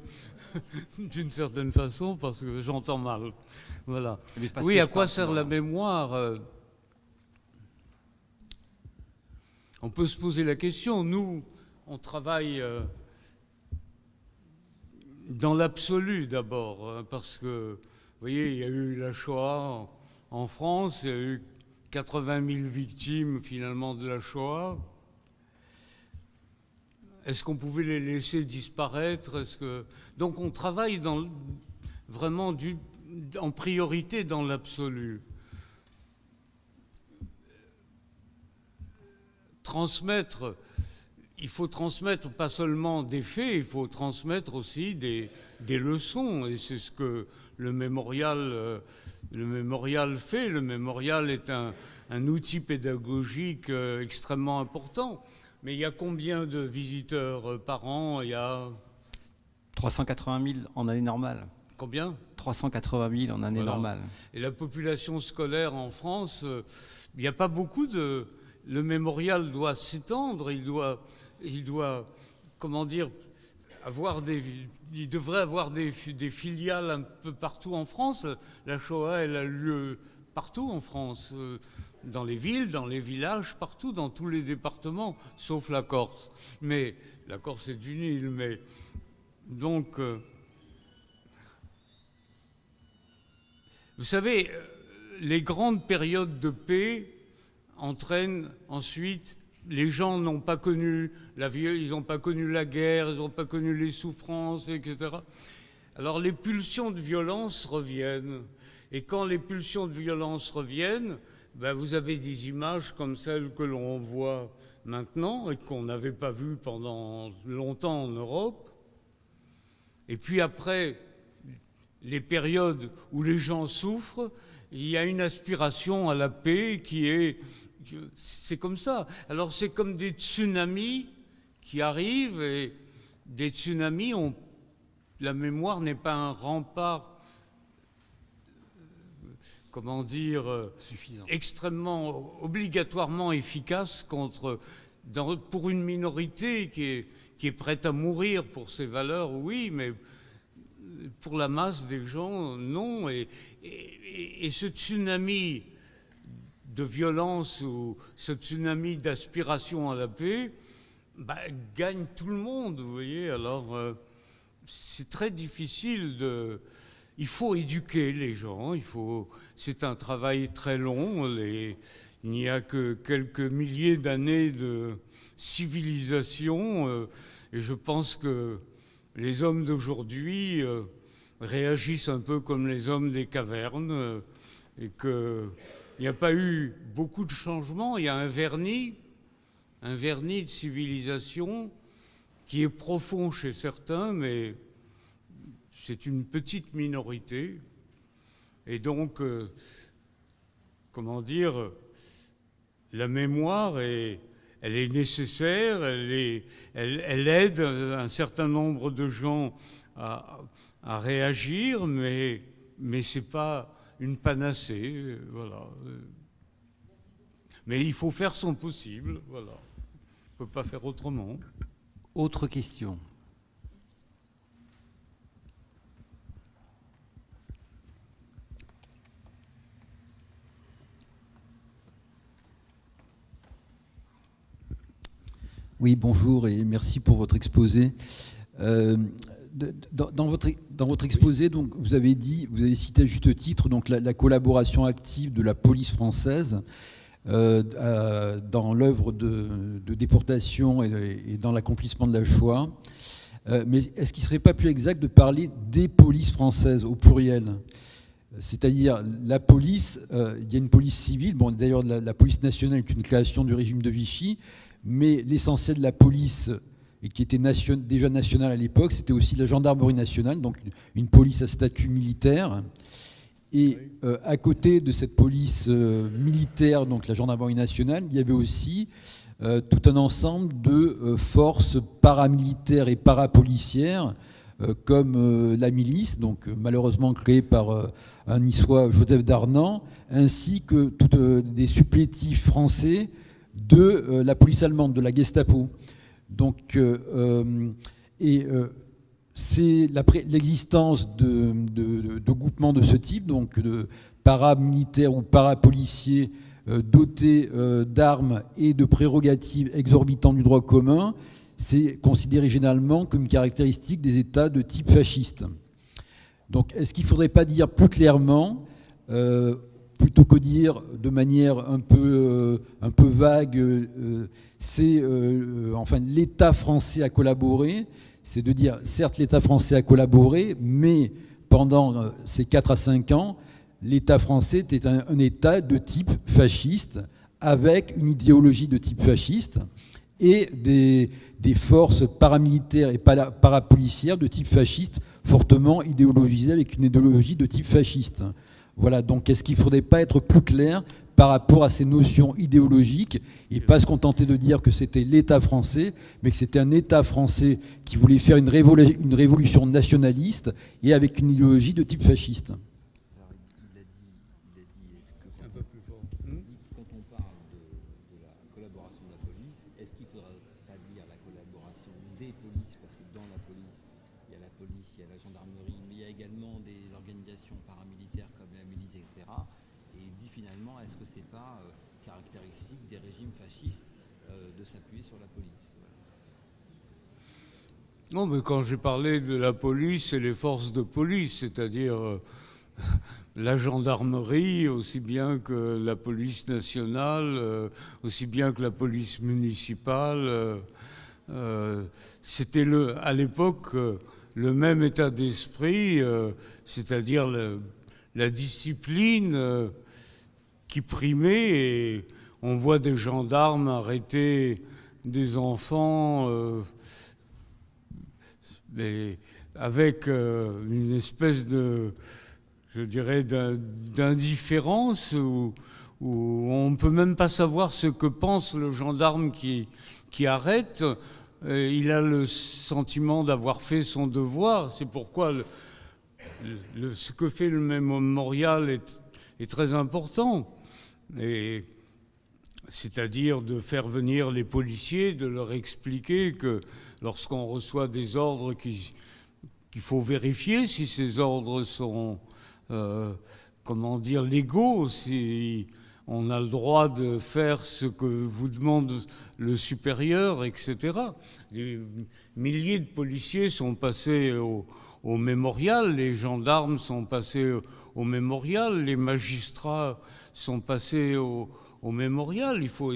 d'une certaine façon, parce que j'entends mal. Voilà. Oui, à quoi sert la mémoire? On peut se poser la question. Nous, on travaille dans l'absolu d'abord, parce que, vous voyez, il y a eu la Shoah en France, il y a eu 80 000 victimes finalement de la Shoah. Est-ce qu'on pouvait les laisser disparaître? Donc on travaille vraiment en priorité dans l'absolu. Il faut transmettre pas seulement des faits, il faut transmettre aussi des leçons. Et c'est ce que le mémorial fait. Le mémorial est un outil pédagogique extrêmement important. Mais il y a combien de visiteurs par an? Il y a 380 000 en année normale. Combien? 380 000 en année normale. Et la population scolaire en France, il n'y a pas beaucoup de... Le mémorial doit s'étendre, il doit, comment dire, il devrait avoir des filiales un peu partout en France. La Shoah, elle a lieu partout en France, dans les villes, dans les villages, partout, dans tous les départements, sauf la Corse. Mais la Corse est une île, mais donc, vous savez, les grandes périodes de paix entraîne ensuite... Les gens n'ont pas connu ils n'ont pas connu la guerre, ils n'ont pas connu les souffrances, etc. Alors les pulsions de violence reviennent. Et quand les pulsions de violence reviennent, ben vous avez des images comme celles que l'on voit maintenant et qu'on n'avait pas vues pendant longtemps en Europe. Et puis après les périodes où les gens souffrent, il y a une aspiration à la paix qui est... C'est comme ça. Alors c'est comme des tsunamis qui arrivent, et des tsunamis, la mémoire n'est pas un rempart, comment dire, suffisant, extrêmement, obligatoirement efficace pour une minorité qui est prête à mourir pour ses valeurs, oui, mais pour la masse des gens, non. Et ce tsunami de violence ou ce tsunami d'aspiration à la paix gagne tout le monde, vous voyez. Alors, c'est très difficile Il faut éduquer les gens, c'est un travail très long. Il n'y a que quelques milliers d'années de civilisation, et je pense que les hommes d'aujourd'hui réagissent un peu comme les hommes des cavernes, et que... Il n'y a pas eu beaucoup de changements. Il y a un vernis de civilisation qui est profond chez certains, mais c'est une petite minorité. Et donc, comment dire, la mémoire, elle est nécessaire, elle aide un certain nombre de gens à réagir, mais ce n'est pas une panacée, voilà. Mais il faut faire son possible, voilà. On ne peut pas faire autrement. Autre question. Oui, bonjour et merci pour votre exposé. Dans votre exposé, donc, vous avez cité à juste titre donc, la collaboration active de la police française dans l'œuvre de déportation et dans l'accomplissement de la Shoah. Mais est-ce qu'il ne serait pas plus exact de parler des polices françaises au pluriel ? C'est-à-dire la police, il y a une police civile, bon, d'ailleurs la police nationale est une création du régime de Vichy, mais l'essentiel de la police... et qui était déjà nationale à l'époque, c'était aussi la gendarmerie nationale, donc une police à statut militaire. Et à côté de cette police militaire, donc la gendarmerie nationale, il y avait aussi tout un ensemble de forces paramilitaires et parapolicières, comme la milice, donc malheureusement créée par un niçois, Joseph Darnan, ainsi que des supplétifs français de la police allemande, de la Gestapo. Donc, c'est l'existence de groupements de ce type, donc de paramilitaires ou parapoliciers dotés d'armes et de prérogatives exorbitantes du droit commun, c'est considéré généralement comme une caractéristique des États de type fasciste. Donc, est-ce qu'il ne faudrait pas dire plus clairement, plutôt que dire de manière un peu vague, enfin l'État français a collaboré, c'est de dire, certes l'État français a collaboré, mais pendant ces 4 à 5 ans, l'État français était un État de type fasciste, avec une idéologie de type fasciste, et des forces paramilitaires et parapolicières de type fasciste, fortement idéologisées avec une idéologie de type fasciste. Voilà, donc est-ce qu'il ne faudrait pas être plus clair par rapport à ces notions idéologiques et pas se contenter de dire que c'était l'État français, mais que c'était un État français qui voulait faire une révolution nationaliste et avec une idéologie de type fasciste. Alors, il a dit un peu plus fort. Quand on parle de la collaboration de la police, est-ce qu'il ne faudra pas dire la collaboration des polices, parce que dans la police, il y a la gendarmerie, mais il y a également des organisations paramilitaires comme la milice, etc. Et dit finalement, est-ce que c'est pas caractéristique des régimes fascistes de s'appuyer sur la police? Non, mais quand j'ai parlé de la police, c'est les forces de police, c'est-à-dire la gendarmerie, aussi bien que la police nationale, aussi bien que la police municipale. C'était à l'époque le même état d'esprit, c'est-à-dire la discipline qui primait, et on voit des gendarmes arrêter des enfants mais avec une espèce de, je dirais, d'indifférence où on ne peut même pas savoir ce que pense le gendarme qui arrête. Il a le sentiment d'avoir fait son devoir. C'est pourquoi ce que fait le mémorial est très important. Et c'est-à-dire de faire venir les policiers, de leur expliquer que lorsqu'on reçoit des ordres, qu'il faut vérifier si ces ordres sont, comment dire, légaux, si on a le droit de faire ce que vous demande le supérieur, etc. Des milliers de policiers sont passés au mémorial, les gendarmes sont passés au mémorial, les magistrats sont passés au mémorial. Il faut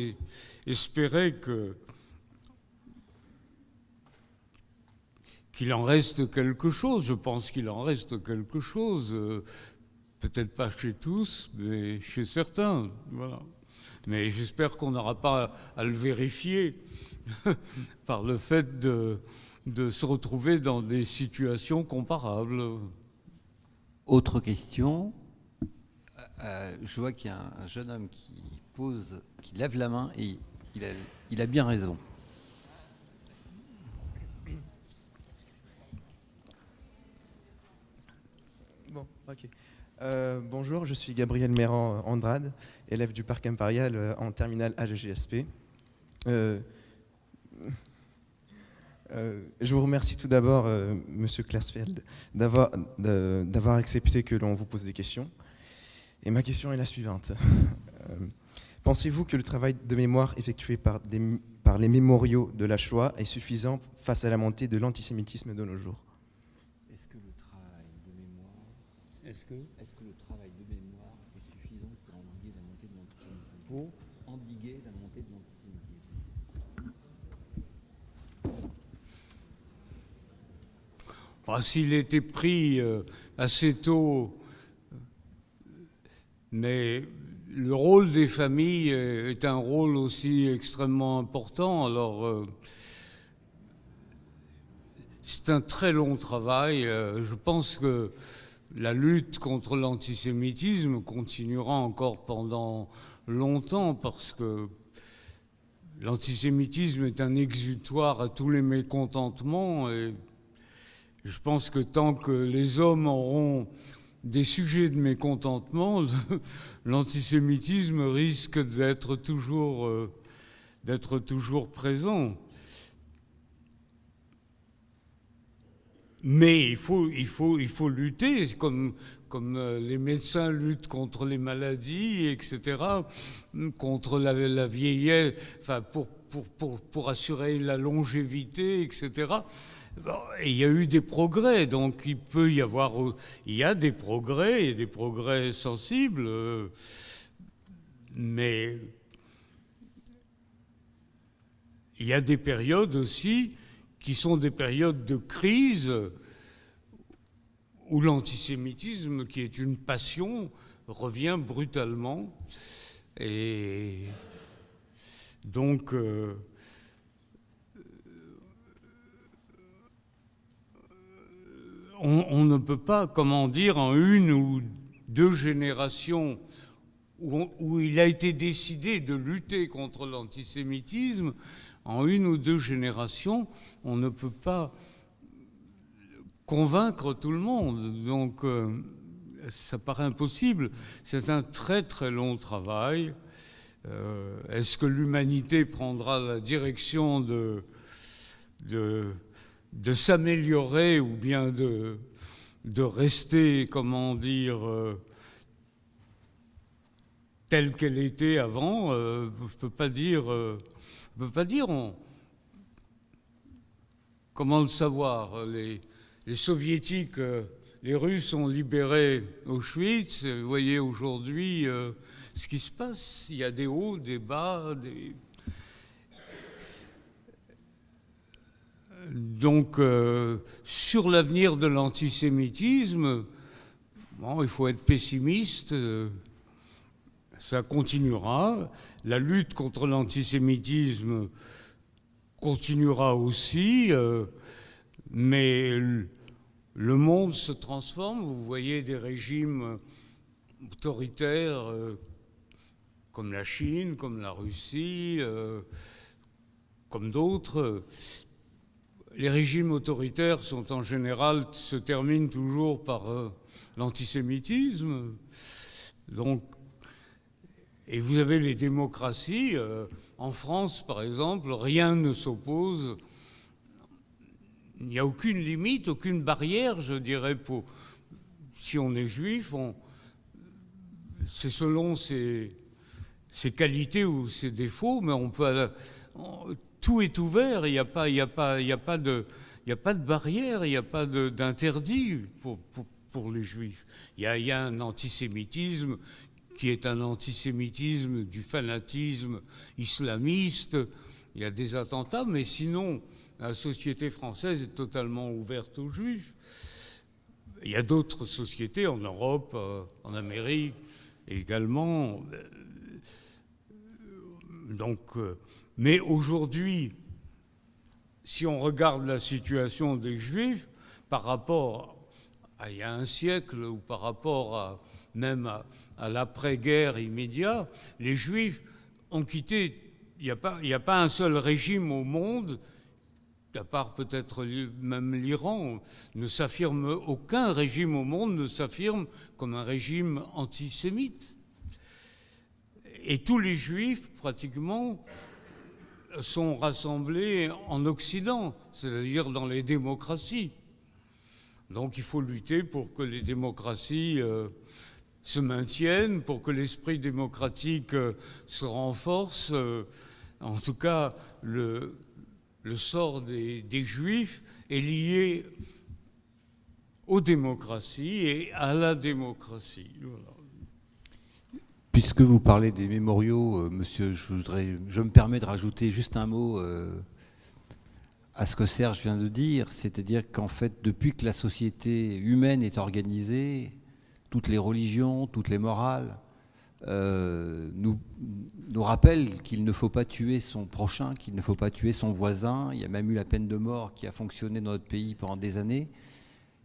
espérer qu'il en reste quelque chose. Je pense qu'il en reste quelque chose. Peut-être pas chez tous, mais chez certains. Voilà. Mais j'espère qu'on n'aura pas à le vérifier par le fait de se retrouver dans des situations comparables. Autre question. Je vois qu'il y a un jeune homme qui lève la main, et il a bien raison. Bon, ok. Bonjour, je suis Gabriel Méran Andrade, élève du Parc Impérial en terminale AGGSP. Je vous remercie tout d'abord, Monsieur Klarsfeld, d'avoir accepté que l'on vous pose des questions. Et ma question est la suivante. Pensez-vous que le travail de mémoire effectué par les mémoriaux de la Shoah est suffisant face à la montée de l'antisémitisme de nos jours? Est-ce que le travail de mémoire est suffisant pour endiguer la montée de l'antisémitisme? S'il était pris assez tôt, mais le rôle des familles est un rôle aussi extrêmement important. Alors, c'est un très long travail. Je pense que la lutte contre l'antisémitisme continuera encore pendant longtemps, parce que l'antisémitisme est un exutoire à tous les mécontentements, et je pense que tant que les hommes auront des sujets de mécontentement, l'antisémitisme risque d'être toujours présent. Mais il faut lutter, comme les médecins luttent contre les maladies, etc., contre la vieillesse, enfin pour assurer la longévité, etc. Et il y a eu des progrès, donc il y a des progrès, et des progrès sensibles, mais il y a des périodes aussi qui sont des périodes de crise où l'antisémitisme, qui est une passion, revient brutalement. Et donc, on ne peut pas, comment dire, en une ou deux générations où il a été décidé de lutter contre l'antisémitisme, en une ou deux générations, on ne peut pas convaincre tout le monde. Donc, ça paraît impossible. C'est un très très long travail. Est-ce que l'humanité prendra la direction de s'améliorer, ou bien de rester, comment dire, telle qu'elle était avant? Je ne peux pas dire. Comment le savoir? Les soviétiques les Russes ont libéré Auschwitz. Vous voyez aujourd'hui ce qui se passe. Il y a des hauts, des bas, Donc, sur l'avenir de l'antisémitisme, bon, il faut être pessimiste. Ça continuera. La lutte contre l'antisémitisme continuera aussi, mais le monde se transforme. Vous voyez des régimes autoritaires comme la Chine, comme la Russie, comme d'autres. Les régimes autoritaires sont en général, se terminent toujours par l'antisémitisme. Donc, et vous avez les démocraties. En France, par exemple, rien ne s'oppose. Il n'y a aucune limite, aucune barrière, je dirais, pour si on est juif, c'est selon ses qualités ou ses défauts, mais on peut. Tout est ouvert, il n'y a pas de barrière, il n'y a pas d'interdit pour les juifs. Il y a un antisémitisme qui est un antisémitisme du fanatisme islamiste. Il y a des attentats, mais sinon, la société française est totalement ouverte aux juifs. Il y a d'autres sociétés en Europe, en Amérique également. Donc, mais aujourd'hui, si on regarde la situation des Juifs par rapport à il y a un siècle ou par rapport même à l'après-guerre immédiat, les Juifs ont quitté. Il n'y a pas un seul régime au monde, à part peut-être même l'Iran, aucun régime au monde ne s'affirme comme un régime antisémite. Et tous les Juifs, pratiquement, sont rassemblés en Occident, c'est-à-dire dans les démocraties. Donc il faut lutter pour que les démocraties se maintiennent, pour que l'esprit démocratique se renforce. En tout cas, le sort des Juifs est lié aux démocraties et à la démocratie. Voilà. Puisque vous parlez des mémoriaux, monsieur, je me permets de rajouter juste un mot à ce que Serge vient de dire, c'est-à-dire qu'en fait, depuis que la société humaine est organisée, toutes les religions, toutes les morales nous rappellent qu'il ne faut pas tuer son prochain, qu'il ne faut pas tuer son voisin. Il y a même eu la peine de mort qui a fonctionné dans notre pays pendant des années.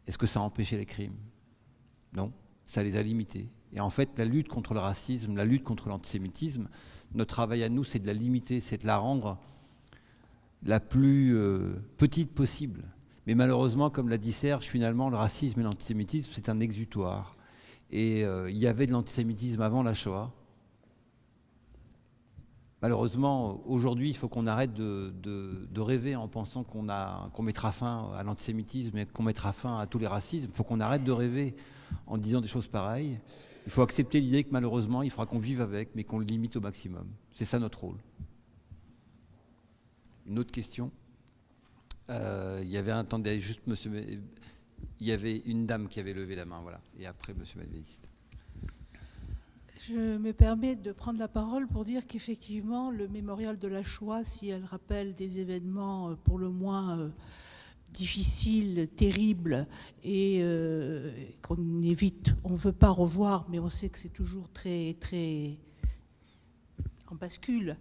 Est-ce que ça a empêché les crimes? Non, ça les a limités. Et en fait, la lutte contre le racisme, la lutte contre l'antisémitisme, notre travail à nous, c'est de la limiter, c'est de la rendre la plus petite possible. Mais malheureusement, comme l'a dit Serge, finalement, le racisme et l'antisémitisme, c'est un exutoire. Et il y avait de l'antisémitisme avant la Shoah. Malheureusement, aujourd'hui, il faut qu'on arrête de rêver en pensant qu'on mettra fin à l'antisémitisme et qu'on mettra fin à tous les racismes. Il faut qu'on arrête de rêver en disant des choses pareilles. Il faut accepter l'idée que malheureusement, il faudra qu'on vive avec, mais qu'on le limite au maximum. C'est ça notre rôle. Une autre question. Il y avait attendez, juste monsieur. Il y avait une dame qui avait levé la main, voilà. Et après, monsieur Medvediste. Je me permets de prendre la parole pour dire qu'effectivement, le mémorial de la Shoah, si elle rappelle des événements pour le moins difficiles, terribles, et qu'on évite, on ne veut pas revoir, mais on sait que c'est toujours très, très en bascule.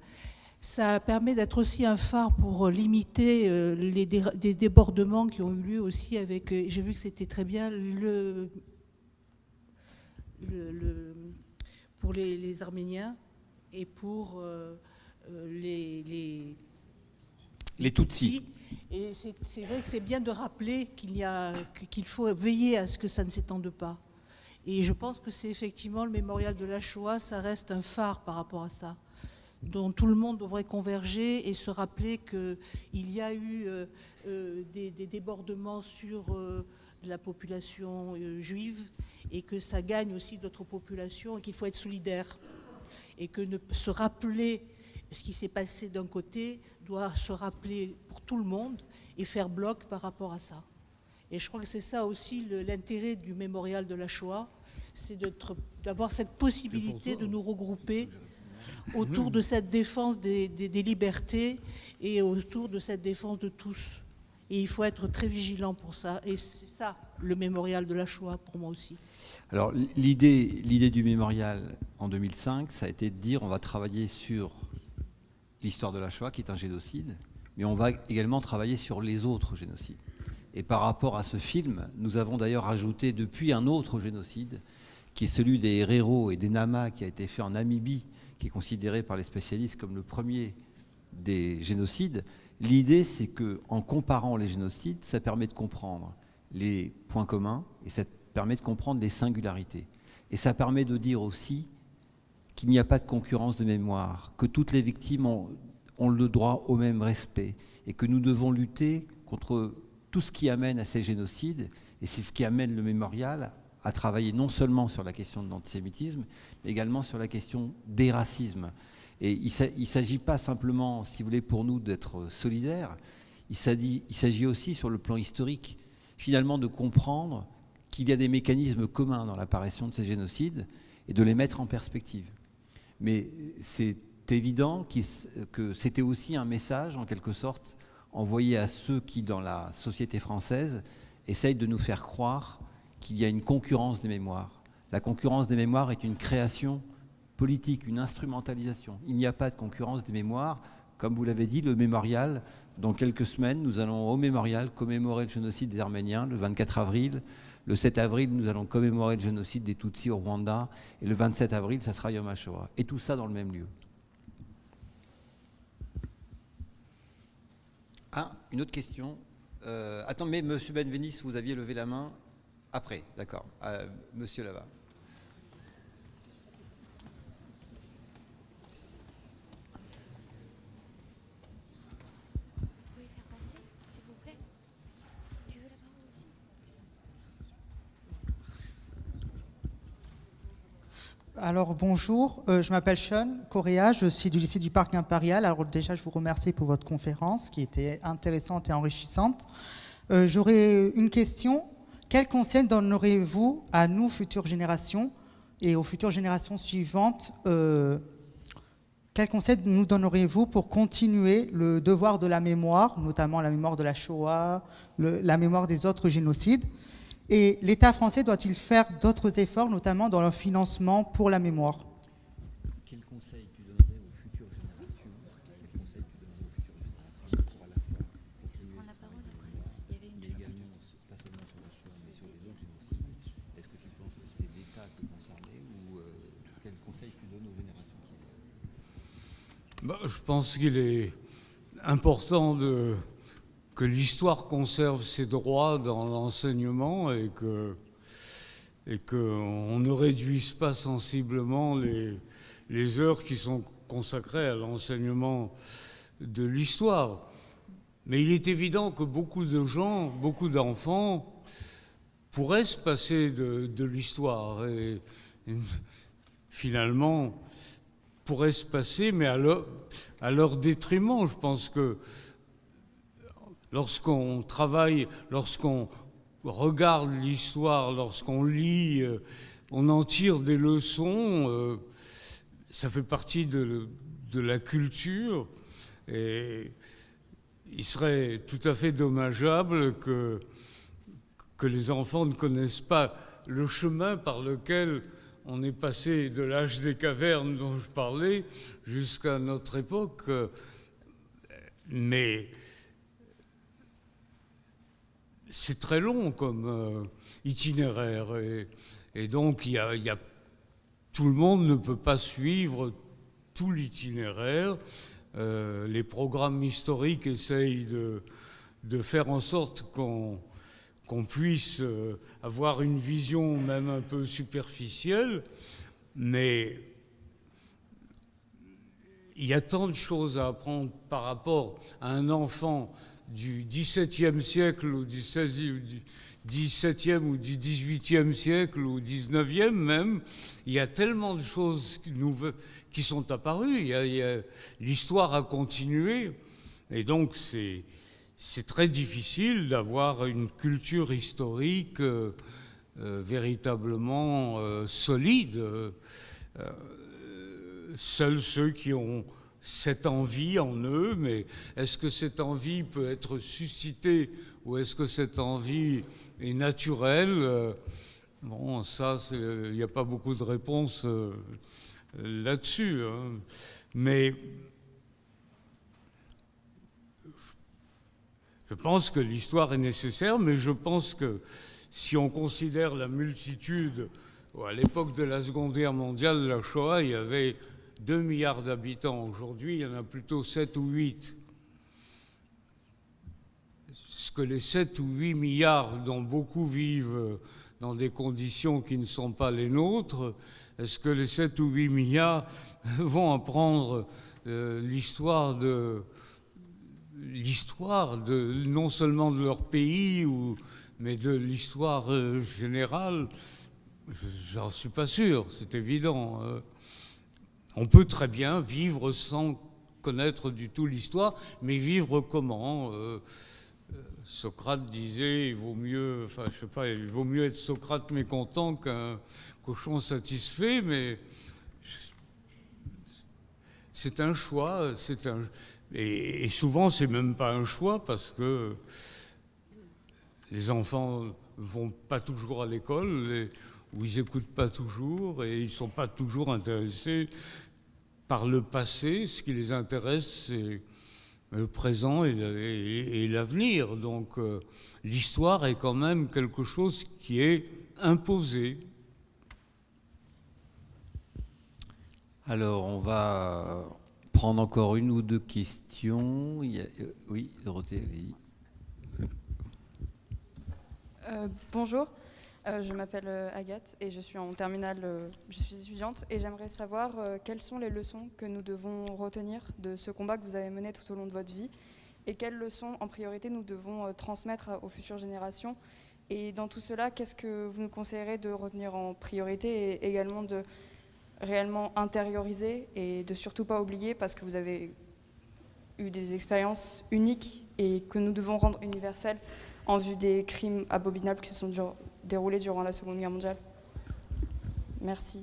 Ça permet d'être aussi un phare pour limiter des débordements qui ont eu lieu aussi avec, j'ai vu que c'était très bien, pour les Arméniens et pour les Tutsis. Et c'est vrai que c'est bien de rappeler qu'il faut veiller à ce que ça ne s'étende pas. Et je pense que c'est effectivement le mémorial de la Shoah, ça reste un phare par rapport à ça, dont tout le monde devrait converger et se rappeler qu'il y a eu des débordements sur la population juive et que ça gagne aussi d'autres populations et qu'il faut être solidaire. Et que se rappeler ce qui s'est passé d'un côté doit se rappeler pour tout le monde et faire bloc par rapport à ça. Et je crois que c'est ça aussi l'intérêt du mémorial de la Shoah, c'est d'avoir cette possibilité de nous regrouper autour de cette défense des libertés et autour de cette défense de tous. Et il faut être très vigilant pour ça. Et c'est ça, le mémorial de la Shoah, pour moi aussi. Alors, l'idée du mémorial en 2005, ça a été de dire on va travailler sur l'histoire de la Shoah, qui est un génocide, mais on va également travailler sur les autres génocides. Et par rapport à ce film, nous avons d'ailleurs ajouté depuis un autre génocide, qui est celui des Herero et des Nama, qui a été fait en Namibie, qui est considéré par les spécialistes comme le premier des génocides. L'idée, c'est qu'en comparant les génocides, ça permet de comprendre les points communs et ça permet de comprendre les singularités. Et ça permet de dire aussi qu'il n'y a pas de concurrence de mémoire, que toutes les victimes ont le droit au même respect et que nous devons lutter contre tout ce qui amène à ces génocides, et c'est ce qui amène le mémorial à travailler non seulement sur la question de l'antisémitisme, mais également sur la question des racismes. Et il ne s'agit pas simplement, si vous voulez, pour nous d'être solidaires, il s'agit aussi sur le plan historique, finalement, de comprendre qu'il y a des mécanismes communs dans l'apparition de ces génocides et de les mettre en perspective. Mais c'est évident que c'était aussi un message, en quelque sorte, envoyé à ceux qui, dans la société française, essayent de nous faire croire qu'il y a une concurrence des mémoires. La concurrence des mémoires est une création politique, une instrumentalisation. Il n'y a pas de concurrence des mémoires. Comme vous l'avez dit, le mémorial, dans quelques semaines, nous allons au mémorial commémorer le génocide des Arméniens, le 24 avril. Le 7 avril, nous allons commémorer le génocide des Tutsis au Rwanda. Et le 27 avril, ça sera Yom HaShoah. Et tout ça dans le même lieu. Ah, une autre question. Attends, mais Monsieur Benveniste, vous aviez levé la main après, d'accord. Monsieur là-bas. Vous pouvez faire passer, s'il vous plaît. Tu veux la parole aussi? Alors bonjour, je m'appelle Sean Correa, je suis du lycée du Parc Impérial. Alors déjà, je vous remercie pour votre conférence qui était intéressante et enrichissante. J'aurais une question. Quel conseil donnerez-vous à nous, futures générations, et aux futures générations suivantes, quel conseil nous donnerez-vous pour continuer le devoir de la mémoire, notamment la mémoire de la Shoah, la mémoire des autres génocides? Et l'État français doit-il faire d'autres efforts, notamment dans le financement pour la mémoire? Quel conseil tu donnerais aux futures générations? Quel conseil tu donnerais aux futures générations pour à la fois continuer ce travail de mémoire, mais également, pas seulement sur la Shoah, mais sur les autres génocides? Est-ce que tu penses que c'est l'État qui est concerné ou quel conseil tu donnes aux générations qui viennent? Je pense qu'il est important que l'histoire conserve ses droits dans l'enseignement et qu'on ne réduise pas sensiblement les heures qui sont consacrées à l'enseignement de l'histoire. Mais il est évident que beaucoup de gens, beaucoup d'enfants pourraient se passer de l'histoire et finalement pourraient se passer, mais à leur détriment. Je pense que lorsqu'on travaille, lorsqu'on regarde l'histoire, lorsqu'on lit, on en tire des leçons, ça fait partie de la culture et il serait tout à fait dommageable que les enfants ne connaissent pas le chemin par lequel on est passé de l'âge des cavernes dont je parlais jusqu'à notre époque. Mais c'est très long comme itinéraire et donc tout le monde ne peut pas suivre tout l'itinéraire. Les programmes historiques essayent de faire en sorte qu'on puisse avoir une vision même un peu superficielle, mais il y a tant de choses à apprendre par rapport à un enfant du XVIIe siècle ou du XVIe ou du XVIIe ou du XVIIIe siècle ou XIXe même. Il y a tellement de choses qui sont apparues. L'histoire a continué et donc c'est c'est très difficile d'avoir une culture historique véritablement solide. Seuls ceux qui ont cette envie en eux, mais est-ce que cette envie peut être suscitée ou est-ce que cette envie est naturelle? Bon, ça, il n'y a pas beaucoup de réponses là-dessus. Hein. Mais je pense que l'histoire est nécessaire, mais je pense que si on considère la multitude, à l'époque de la Seconde Guerre mondiale, la Shoah, il y avait 2 milliards d'habitants. Aujourd'hui, il y en a plutôt 7 ou 8. Ce que les 7 ou 8 milliards dont beaucoup vivent dans des conditions qui ne sont pas les nôtres, est-ce que les 7 ou 8 milliards vont apprendre l'histoire non seulement de leur pays, mais de l'histoire générale? J'en suis pas sûr, c'est évident. On peut très bien vivre sans connaître du tout l'histoire, mais vivre comment? Socrate disait, il vaut mieux être Socrate mécontent qu'un cochon satisfait, mais c'est un choix, et souvent c'est même pas un choix parce que les enfants vont pas toujours à l'école, où ils n'écoutent pas toujours et ils ne sont pas toujours intéressés par le passé. Ce qui les intéresse, c'est le présent et l'avenir. Donc l'histoire est quand même quelque chose qui est imposé. Alors, on va prendre encore une ou deux questions. Oui, Dorothée, oui. Bonjour. Je m'appelle Agathe et je suis en terminale, je suis étudiante et j'aimerais savoir quelles sont les leçons que nous devons retenir de ce combat que vous avez mené tout au long de votre vie et quelles leçons en priorité nous devons transmettre aux futures générations. Et dans tout cela, qu'est-ce que vous nous conseillerez de retenir en priorité et également de réellement intérioriser et de surtout pas oublier parce que vous avez eu des expériences uniques et que nous devons rendre universelles en vue des crimes abominables qui se sont déroulés durant la Seconde Guerre mondiale. Merci.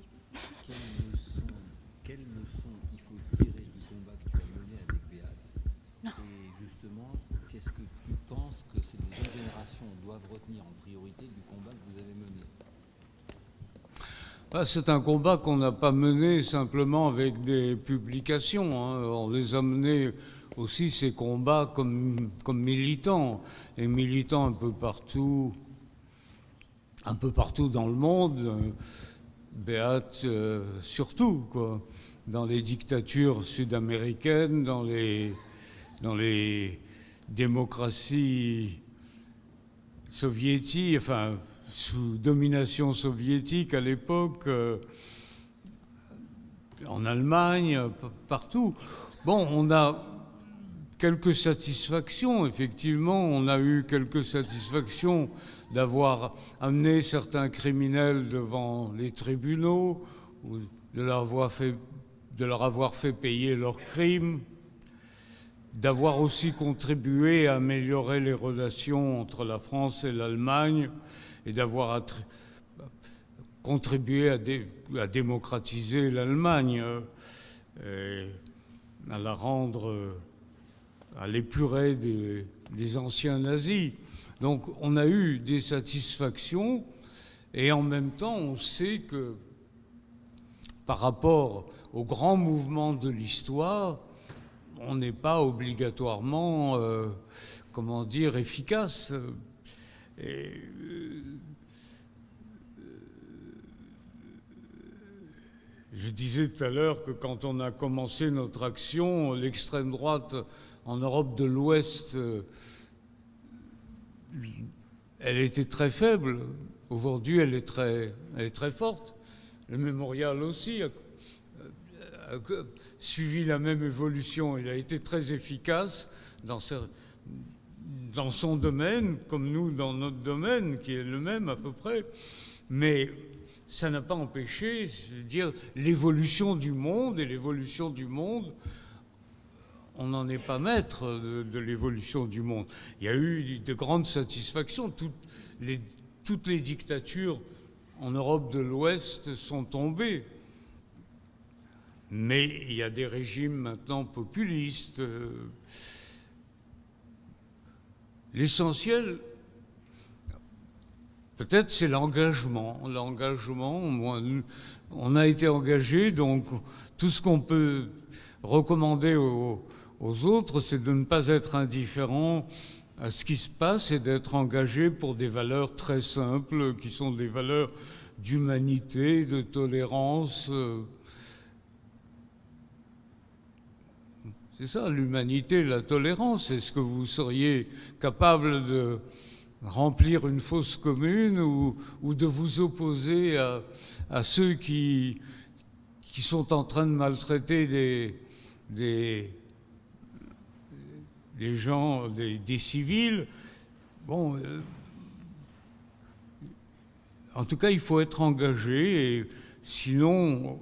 Quelles leçons il faut tirer du combat que tu as mené avec Béate? Et justement, qu'est-ce que tu penses que ces jeunes générations doivent retenir en priorité du combat que vous avez mené? C'est un combat qu'on n'a pas mené simplement avec des publications. Hein. On les a menés aussi, ces combats, comme militants. Et militants un peu partout dans le monde. Béate surtout, quoi. Dans les dictatures sud-américaines, dans les démocraties soviétiques, enfin, sous domination soviétique à l'époque, en Allemagne, partout. Bon, on a quelques satisfactions, effectivement. On a eu quelques satisfactions d'avoir amené certains criminels devant les tribunaux, ou de leur avoir fait payer leurs crimes, d'avoir aussi contribué à améliorer les relations entre la France et l'Allemagne, et d'avoir contribué à démocratiser l'Allemagne, à la rendre, à l'épurer des anciens nazis. Donc on a eu des satisfactions, et en même temps on sait que par rapport aux grands mouvements de l'histoire, on n'est pas obligatoirement, efficace. Et, je disais tout à l'heure que quand on a commencé notre action, l'extrême droite en Europe de l'Ouest, elle était très faible. Aujourd'hui, elle est très forte. Le mémorial aussi a suivi la même évolution. Il a été très efficace dans son domaine, comme nous dans notre domaine, qui est le même à peu près. Mais ça n'a pas empêché, je veux dire, l'évolution du monde. Et l'évolution du monde, on n'en est pas maître de l'évolution du monde. Il y a eu de grandes satisfactions. Toutes les dictatures en Europe de l'Ouest sont tombées. Mais il y a des régimes maintenant populistes. L'essentiel, peut-être, c'est l'engagement. L'engagement, on a été engagé, donc tout ce qu'on peut recommander aux autres, c'est de ne pas être indifférent à ce qui se passe et d'être engagé pour des valeurs très simples, qui sont des valeurs d'humanité, de tolérance. C'est ça, l'humanité, la tolérance. Est-ce que vous seriez capable de remplir une fosse commune ou de vous opposer à ceux qui sont en train de maltraiter des gens, des civils? Bon, en tout cas, il faut être engagé, et sinon,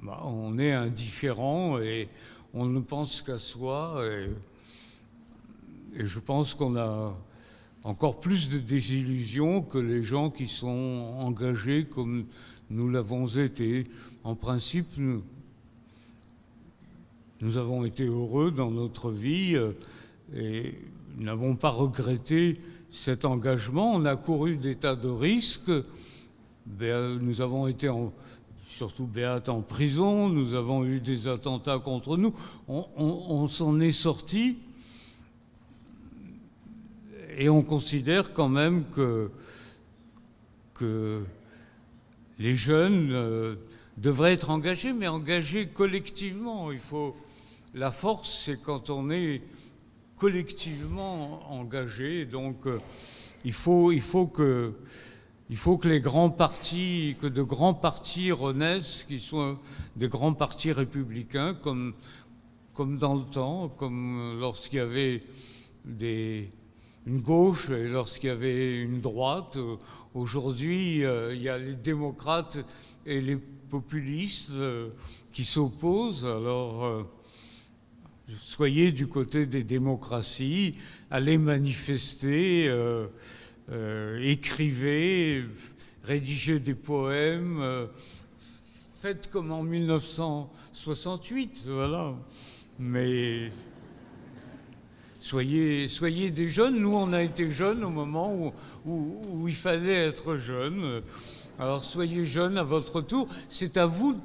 on est indifférent et on ne pense qu'à soi. Et je pense qu'on a encore plus de désillusions que les gens qui sont engagés comme nous l'avons été. En principe, nous avons été heureux dans notre vie et nous n'avons pas regretté cet engagement. On a couru des tas de risques. Nous avons été, surtout Beat, en prison. Nous avons eu des attentats contre nous. On s'en est sortis. Et on considère quand même que les jeunes devraient être engagés, mais engagés collectivement. La force, c'est quand on est collectivement engagé. Donc, il faut que les grands partis, que de grands partis renaissent, qui sont des grands partis républicains, comme dans le temps, comme lorsqu'il y avait une gauche et lorsqu'il y avait une droite. Aujourd'hui, il y a les démocrates et les populistes qui s'opposent. Alors, soyez du côté des démocraties, allez manifester, écrivez, rédigez des poèmes, faites comme en 1968, voilà. Mais soyez des jeunes. Nous, on a été jeunes au moment où il fallait être jeune. Alors soyez jeunes à votre tour. C'est à vous de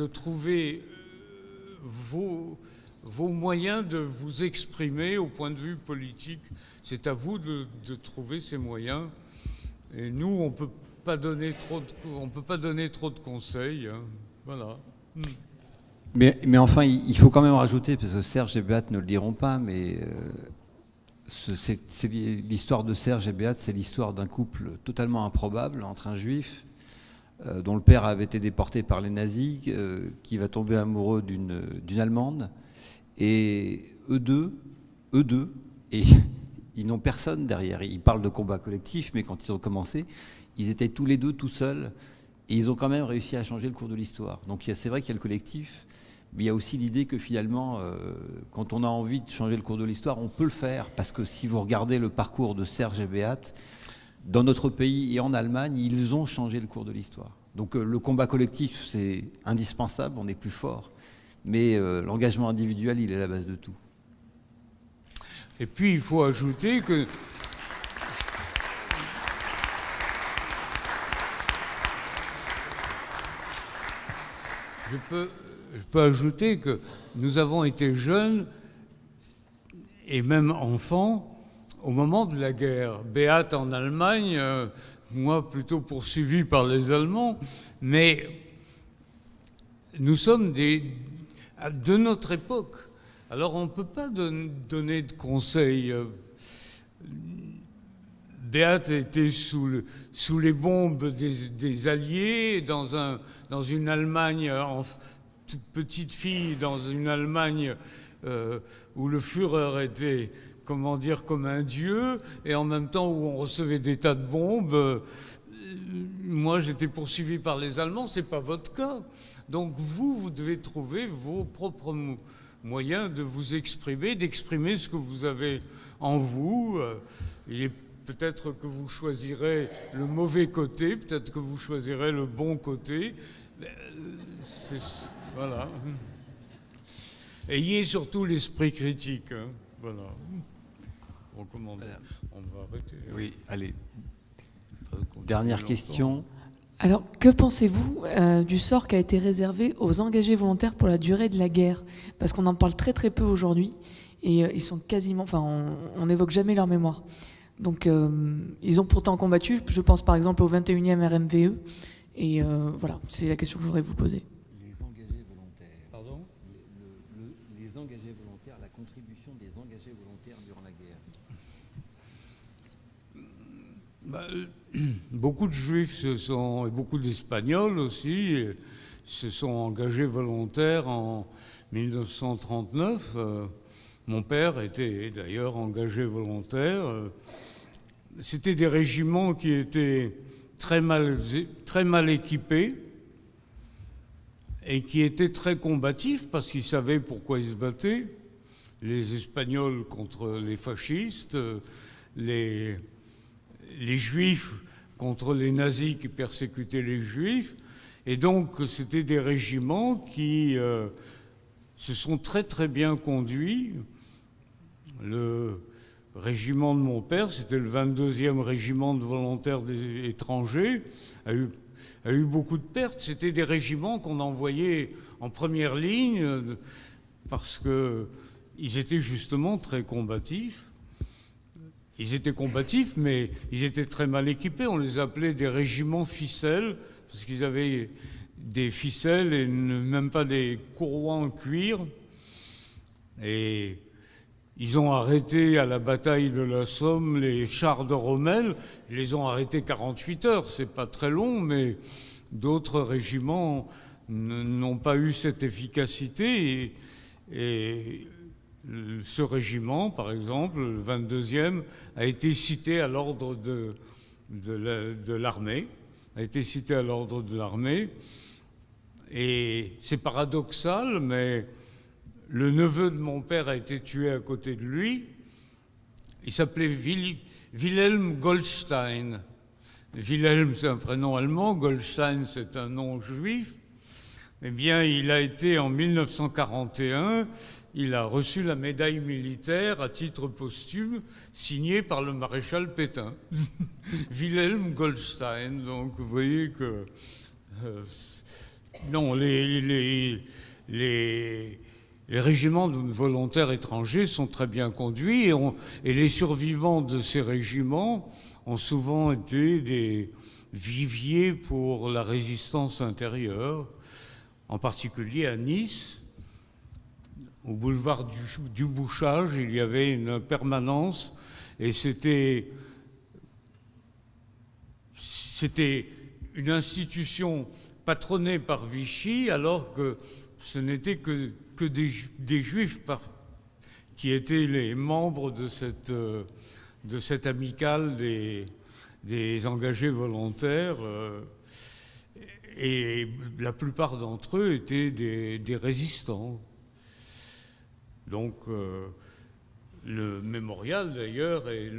trouver vos moyens de vous exprimer au point de vue politique. C'est à vous de trouver ces moyens. Et nous, on peut pas donner trop de conseils. Hein. Voilà. Mais enfin, il faut quand même rajouter, parce que Serge et Beat ne le diront pas, mais c'est l'histoire de Serge et Beat, c'est l'histoire d'un couple totalement improbable entre un juif dont le père avait été déporté par les nazis, qui va tomber amoureux d'une Allemande, et eux deux, et ils n'ont personne derrière. Ils parlent de combat collectif, mais quand ils ont commencé, ils étaient tous les deux tout seuls, et ils ont quand même réussi à changer le cours de l'histoire. Donc c'est vrai qu'il y a le collectif, mais il y a aussi l'idée que finalement, quand on a envie de changer le cours de l'histoire, on peut le faire, parce que si vous regardez le parcours de Serge et Beat, dans notre pays et en Allemagne, ils ont changé le cours de l'histoire. Donc le combat collectif, c'est indispensable, on est plus fort, mais l'engagement individuel, il est la base de tout. Et puis, il faut ajouter que je peux ajouter que nous avons été jeunes et même enfants au moment de la guerre. Beat en Allemagne, moi plutôt poursuivi par les Allemands, mais nous sommes de notre époque. Alors on ne peut pas donner de conseils. Beat était sous les bombes des Alliés, dans une Allemagne, toute petite fille, dans une Allemagne où le Führer était, comment dire, comme un dieu, et en même temps où on recevait des tas de bombes. Moi, moi j'étais poursuivi par les Allemands, c'est pas votre cas. Donc vous devez trouver vos propres moyens de vous exprimer, d'exprimer ce que vous avez en vous. Et peut-être que vous choisirez le mauvais côté, peut-être que vous choisirez le bon côté. Voilà. Ayez surtout l'esprit critique. Hein. Voilà. On va arrêter. Oui, allez. Dernière question. Alors, que pensez-vous du sort qui a été réservé aux engagés volontaires pour la durée de la guerre? Parce qu'on en parle très très peu aujourd'hui et ils sont quasiment, enfin, on n'évoque jamais leur mémoire. Donc, ils ont pourtant combattu. Je pense par exemple au 21e RMVE. Et voilà, c'est la question que je voudrais vous poser. Les engagés volontaires. Pardon ? Les engagés volontaires, la contribution des engagés volontaires durant la guerre. Beaucoup de Juifs et beaucoup d'Espagnols aussi se sont engagés volontaires en 1939. Mon père était d'ailleurs engagé volontaire. C'était des régiments qui étaient très mal équipés et qui étaient très combatifs parce qu'ils savaient pourquoi ils se battaient. Les Espagnols contre les fascistes, les Juifs contre les nazis qui persécutaient les Juifs. Et donc, c'était des régiments qui se sont très très bien conduits. Le régiment de mon père, c'était le 22e régiment de volontaires étrangers, a eu beaucoup de pertes. C'était des régiments qu'on envoyait en première ligne parce qu'ils étaient justement très combatifs. Ils étaient combatifs, mais ils étaient très mal équipés. On les appelait des régiments ficelles, parce qu'ils avaient des ficelles et même pas des courroies en cuir. Et ils ont arrêté à la bataille de la Somme les chars de Rommel. Ils les ont arrêtés 48 heures. C'est pas très long, mais d'autres régiments n'ont pas eu cette efficacité. Et ce régiment, par exemple, le 22e, a été cité à l'ordre de l'armée. A été cité à l'ordre de l'armée. Et c'est paradoxal, mais le neveu de mon père a été tué à côté de lui. Il s'appelait Wilhelm Goldstein. Wilhelm, c'est un prénom allemand. Goldstein, c'est un nom juif. Eh bien, il a été en 1941, il a reçu la médaille militaire à titre posthume, signée par le maréchal Pétain. Wilhelm Goldstein. Donc, vous voyez que non, les régiments de volontaires étrangers sont très bien conduits et les survivants de ces régiments ont souvent été des viviers pour la résistance intérieure. En particulier à Nice, au boulevard du Bouchage, il y avait une permanence et c'était une institution patronnée par Vichy alors que ce n'était que des Juifs qui étaient les membres de cette amicale des engagés volontaires. Et la plupart d'entre eux étaient des résistants. Donc, le mémorial, d'ailleurs, est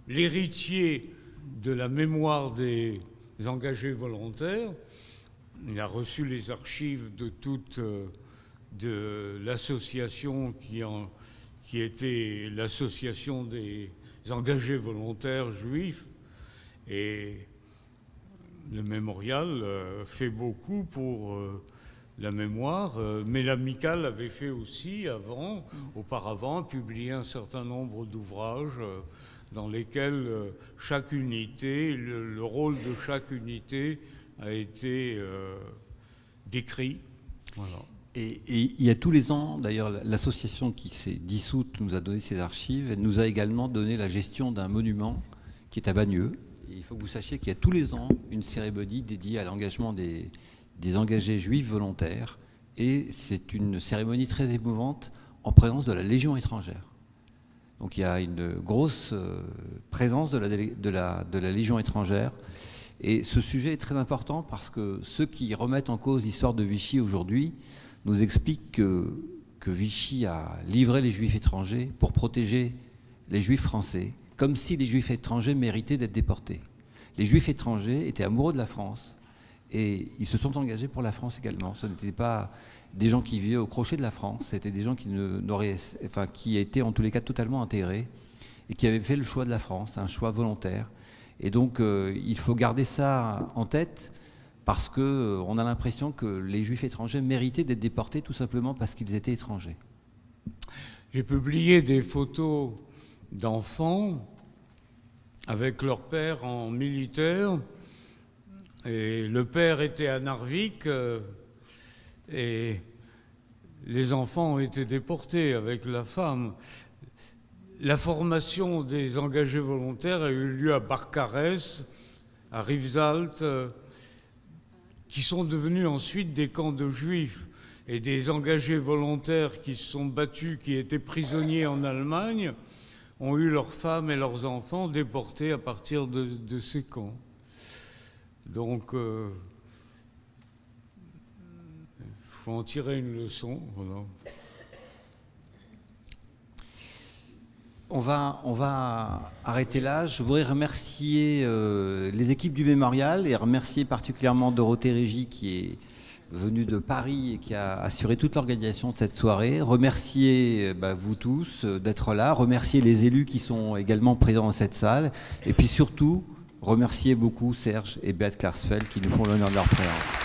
l'héritier de la mémoire des engagés volontaires. Il a reçu les archives de l'association qui était l'association des engagés volontaires juifs. Et le mémorial fait beaucoup pour la mémoire, mais l'amicale avait fait aussi auparavant, publié un certain nombre d'ouvrages dans lesquels chaque unité, le rôle de chaque unité a été décrit. Voilà. Et il y a tous les ans, d'ailleurs, l'association qui s'est dissoute nous a donné ses archives. Elle nous a également donné la gestion d'un monument qui est à Bagneux. Et il faut que vous sachiez qu'il y a tous les ans une cérémonie dédiée à l'engagement des engagés juifs volontaires. Et c'est une cérémonie très émouvante en présence de la Légion étrangère. Donc il y a une grosse présence de la Légion étrangère. Et ce sujet est très important parce que ceux qui remettent en cause l'histoire de Vichy aujourd'hui nous expliquent que Vichy a livré les Juifs étrangers pour protéger les Juifs français, comme si les Juifs étrangers méritaient d'être déportés. Les Juifs étrangers étaient amoureux de la France et ils se sont engagés pour la France également. Ce n'étaient pas des gens qui vivaient au crochet de la France, c'était des gens qui étaient en tous les cas totalement intégrés et qui avaient fait le choix de la France, un choix volontaire. Et donc il faut garder ça en tête parce qu'on a l'impression que les Juifs étrangers méritaient d'être déportés tout simplement parce qu'ils étaient étrangers. J'ai publié des photos d'enfants avec leur père en militaire, et le père était à Narvik, et les enfants ont été déportés avec la femme. La formation des engagés volontaires a eu lieu à Barcarès, à Rivesaltes, qui sont devenus ensuite des camps de Juifs. Et des engagés volontaires qui se sont battus, qui étaient prisonniers en Allemagne, ont eu leurs femmes et leurs enfants déportés à partir de ces camps. Donc, il faut en tirer une leçon. Voilà. On va arrêter là. Je voudrais remercier les équipes du mémorial et remercier particulièrement Dorothée Régie qui est venue de Paris et qui a assuré toute l'organisation de cette soirée. Remercier vous tous d'être là. Remercier les élus qui sont également présents dans cette salle. Et puis surtout, remercier beaucoup Serge et Beat Klarsfeld qui nous font l'honneur de leur présence.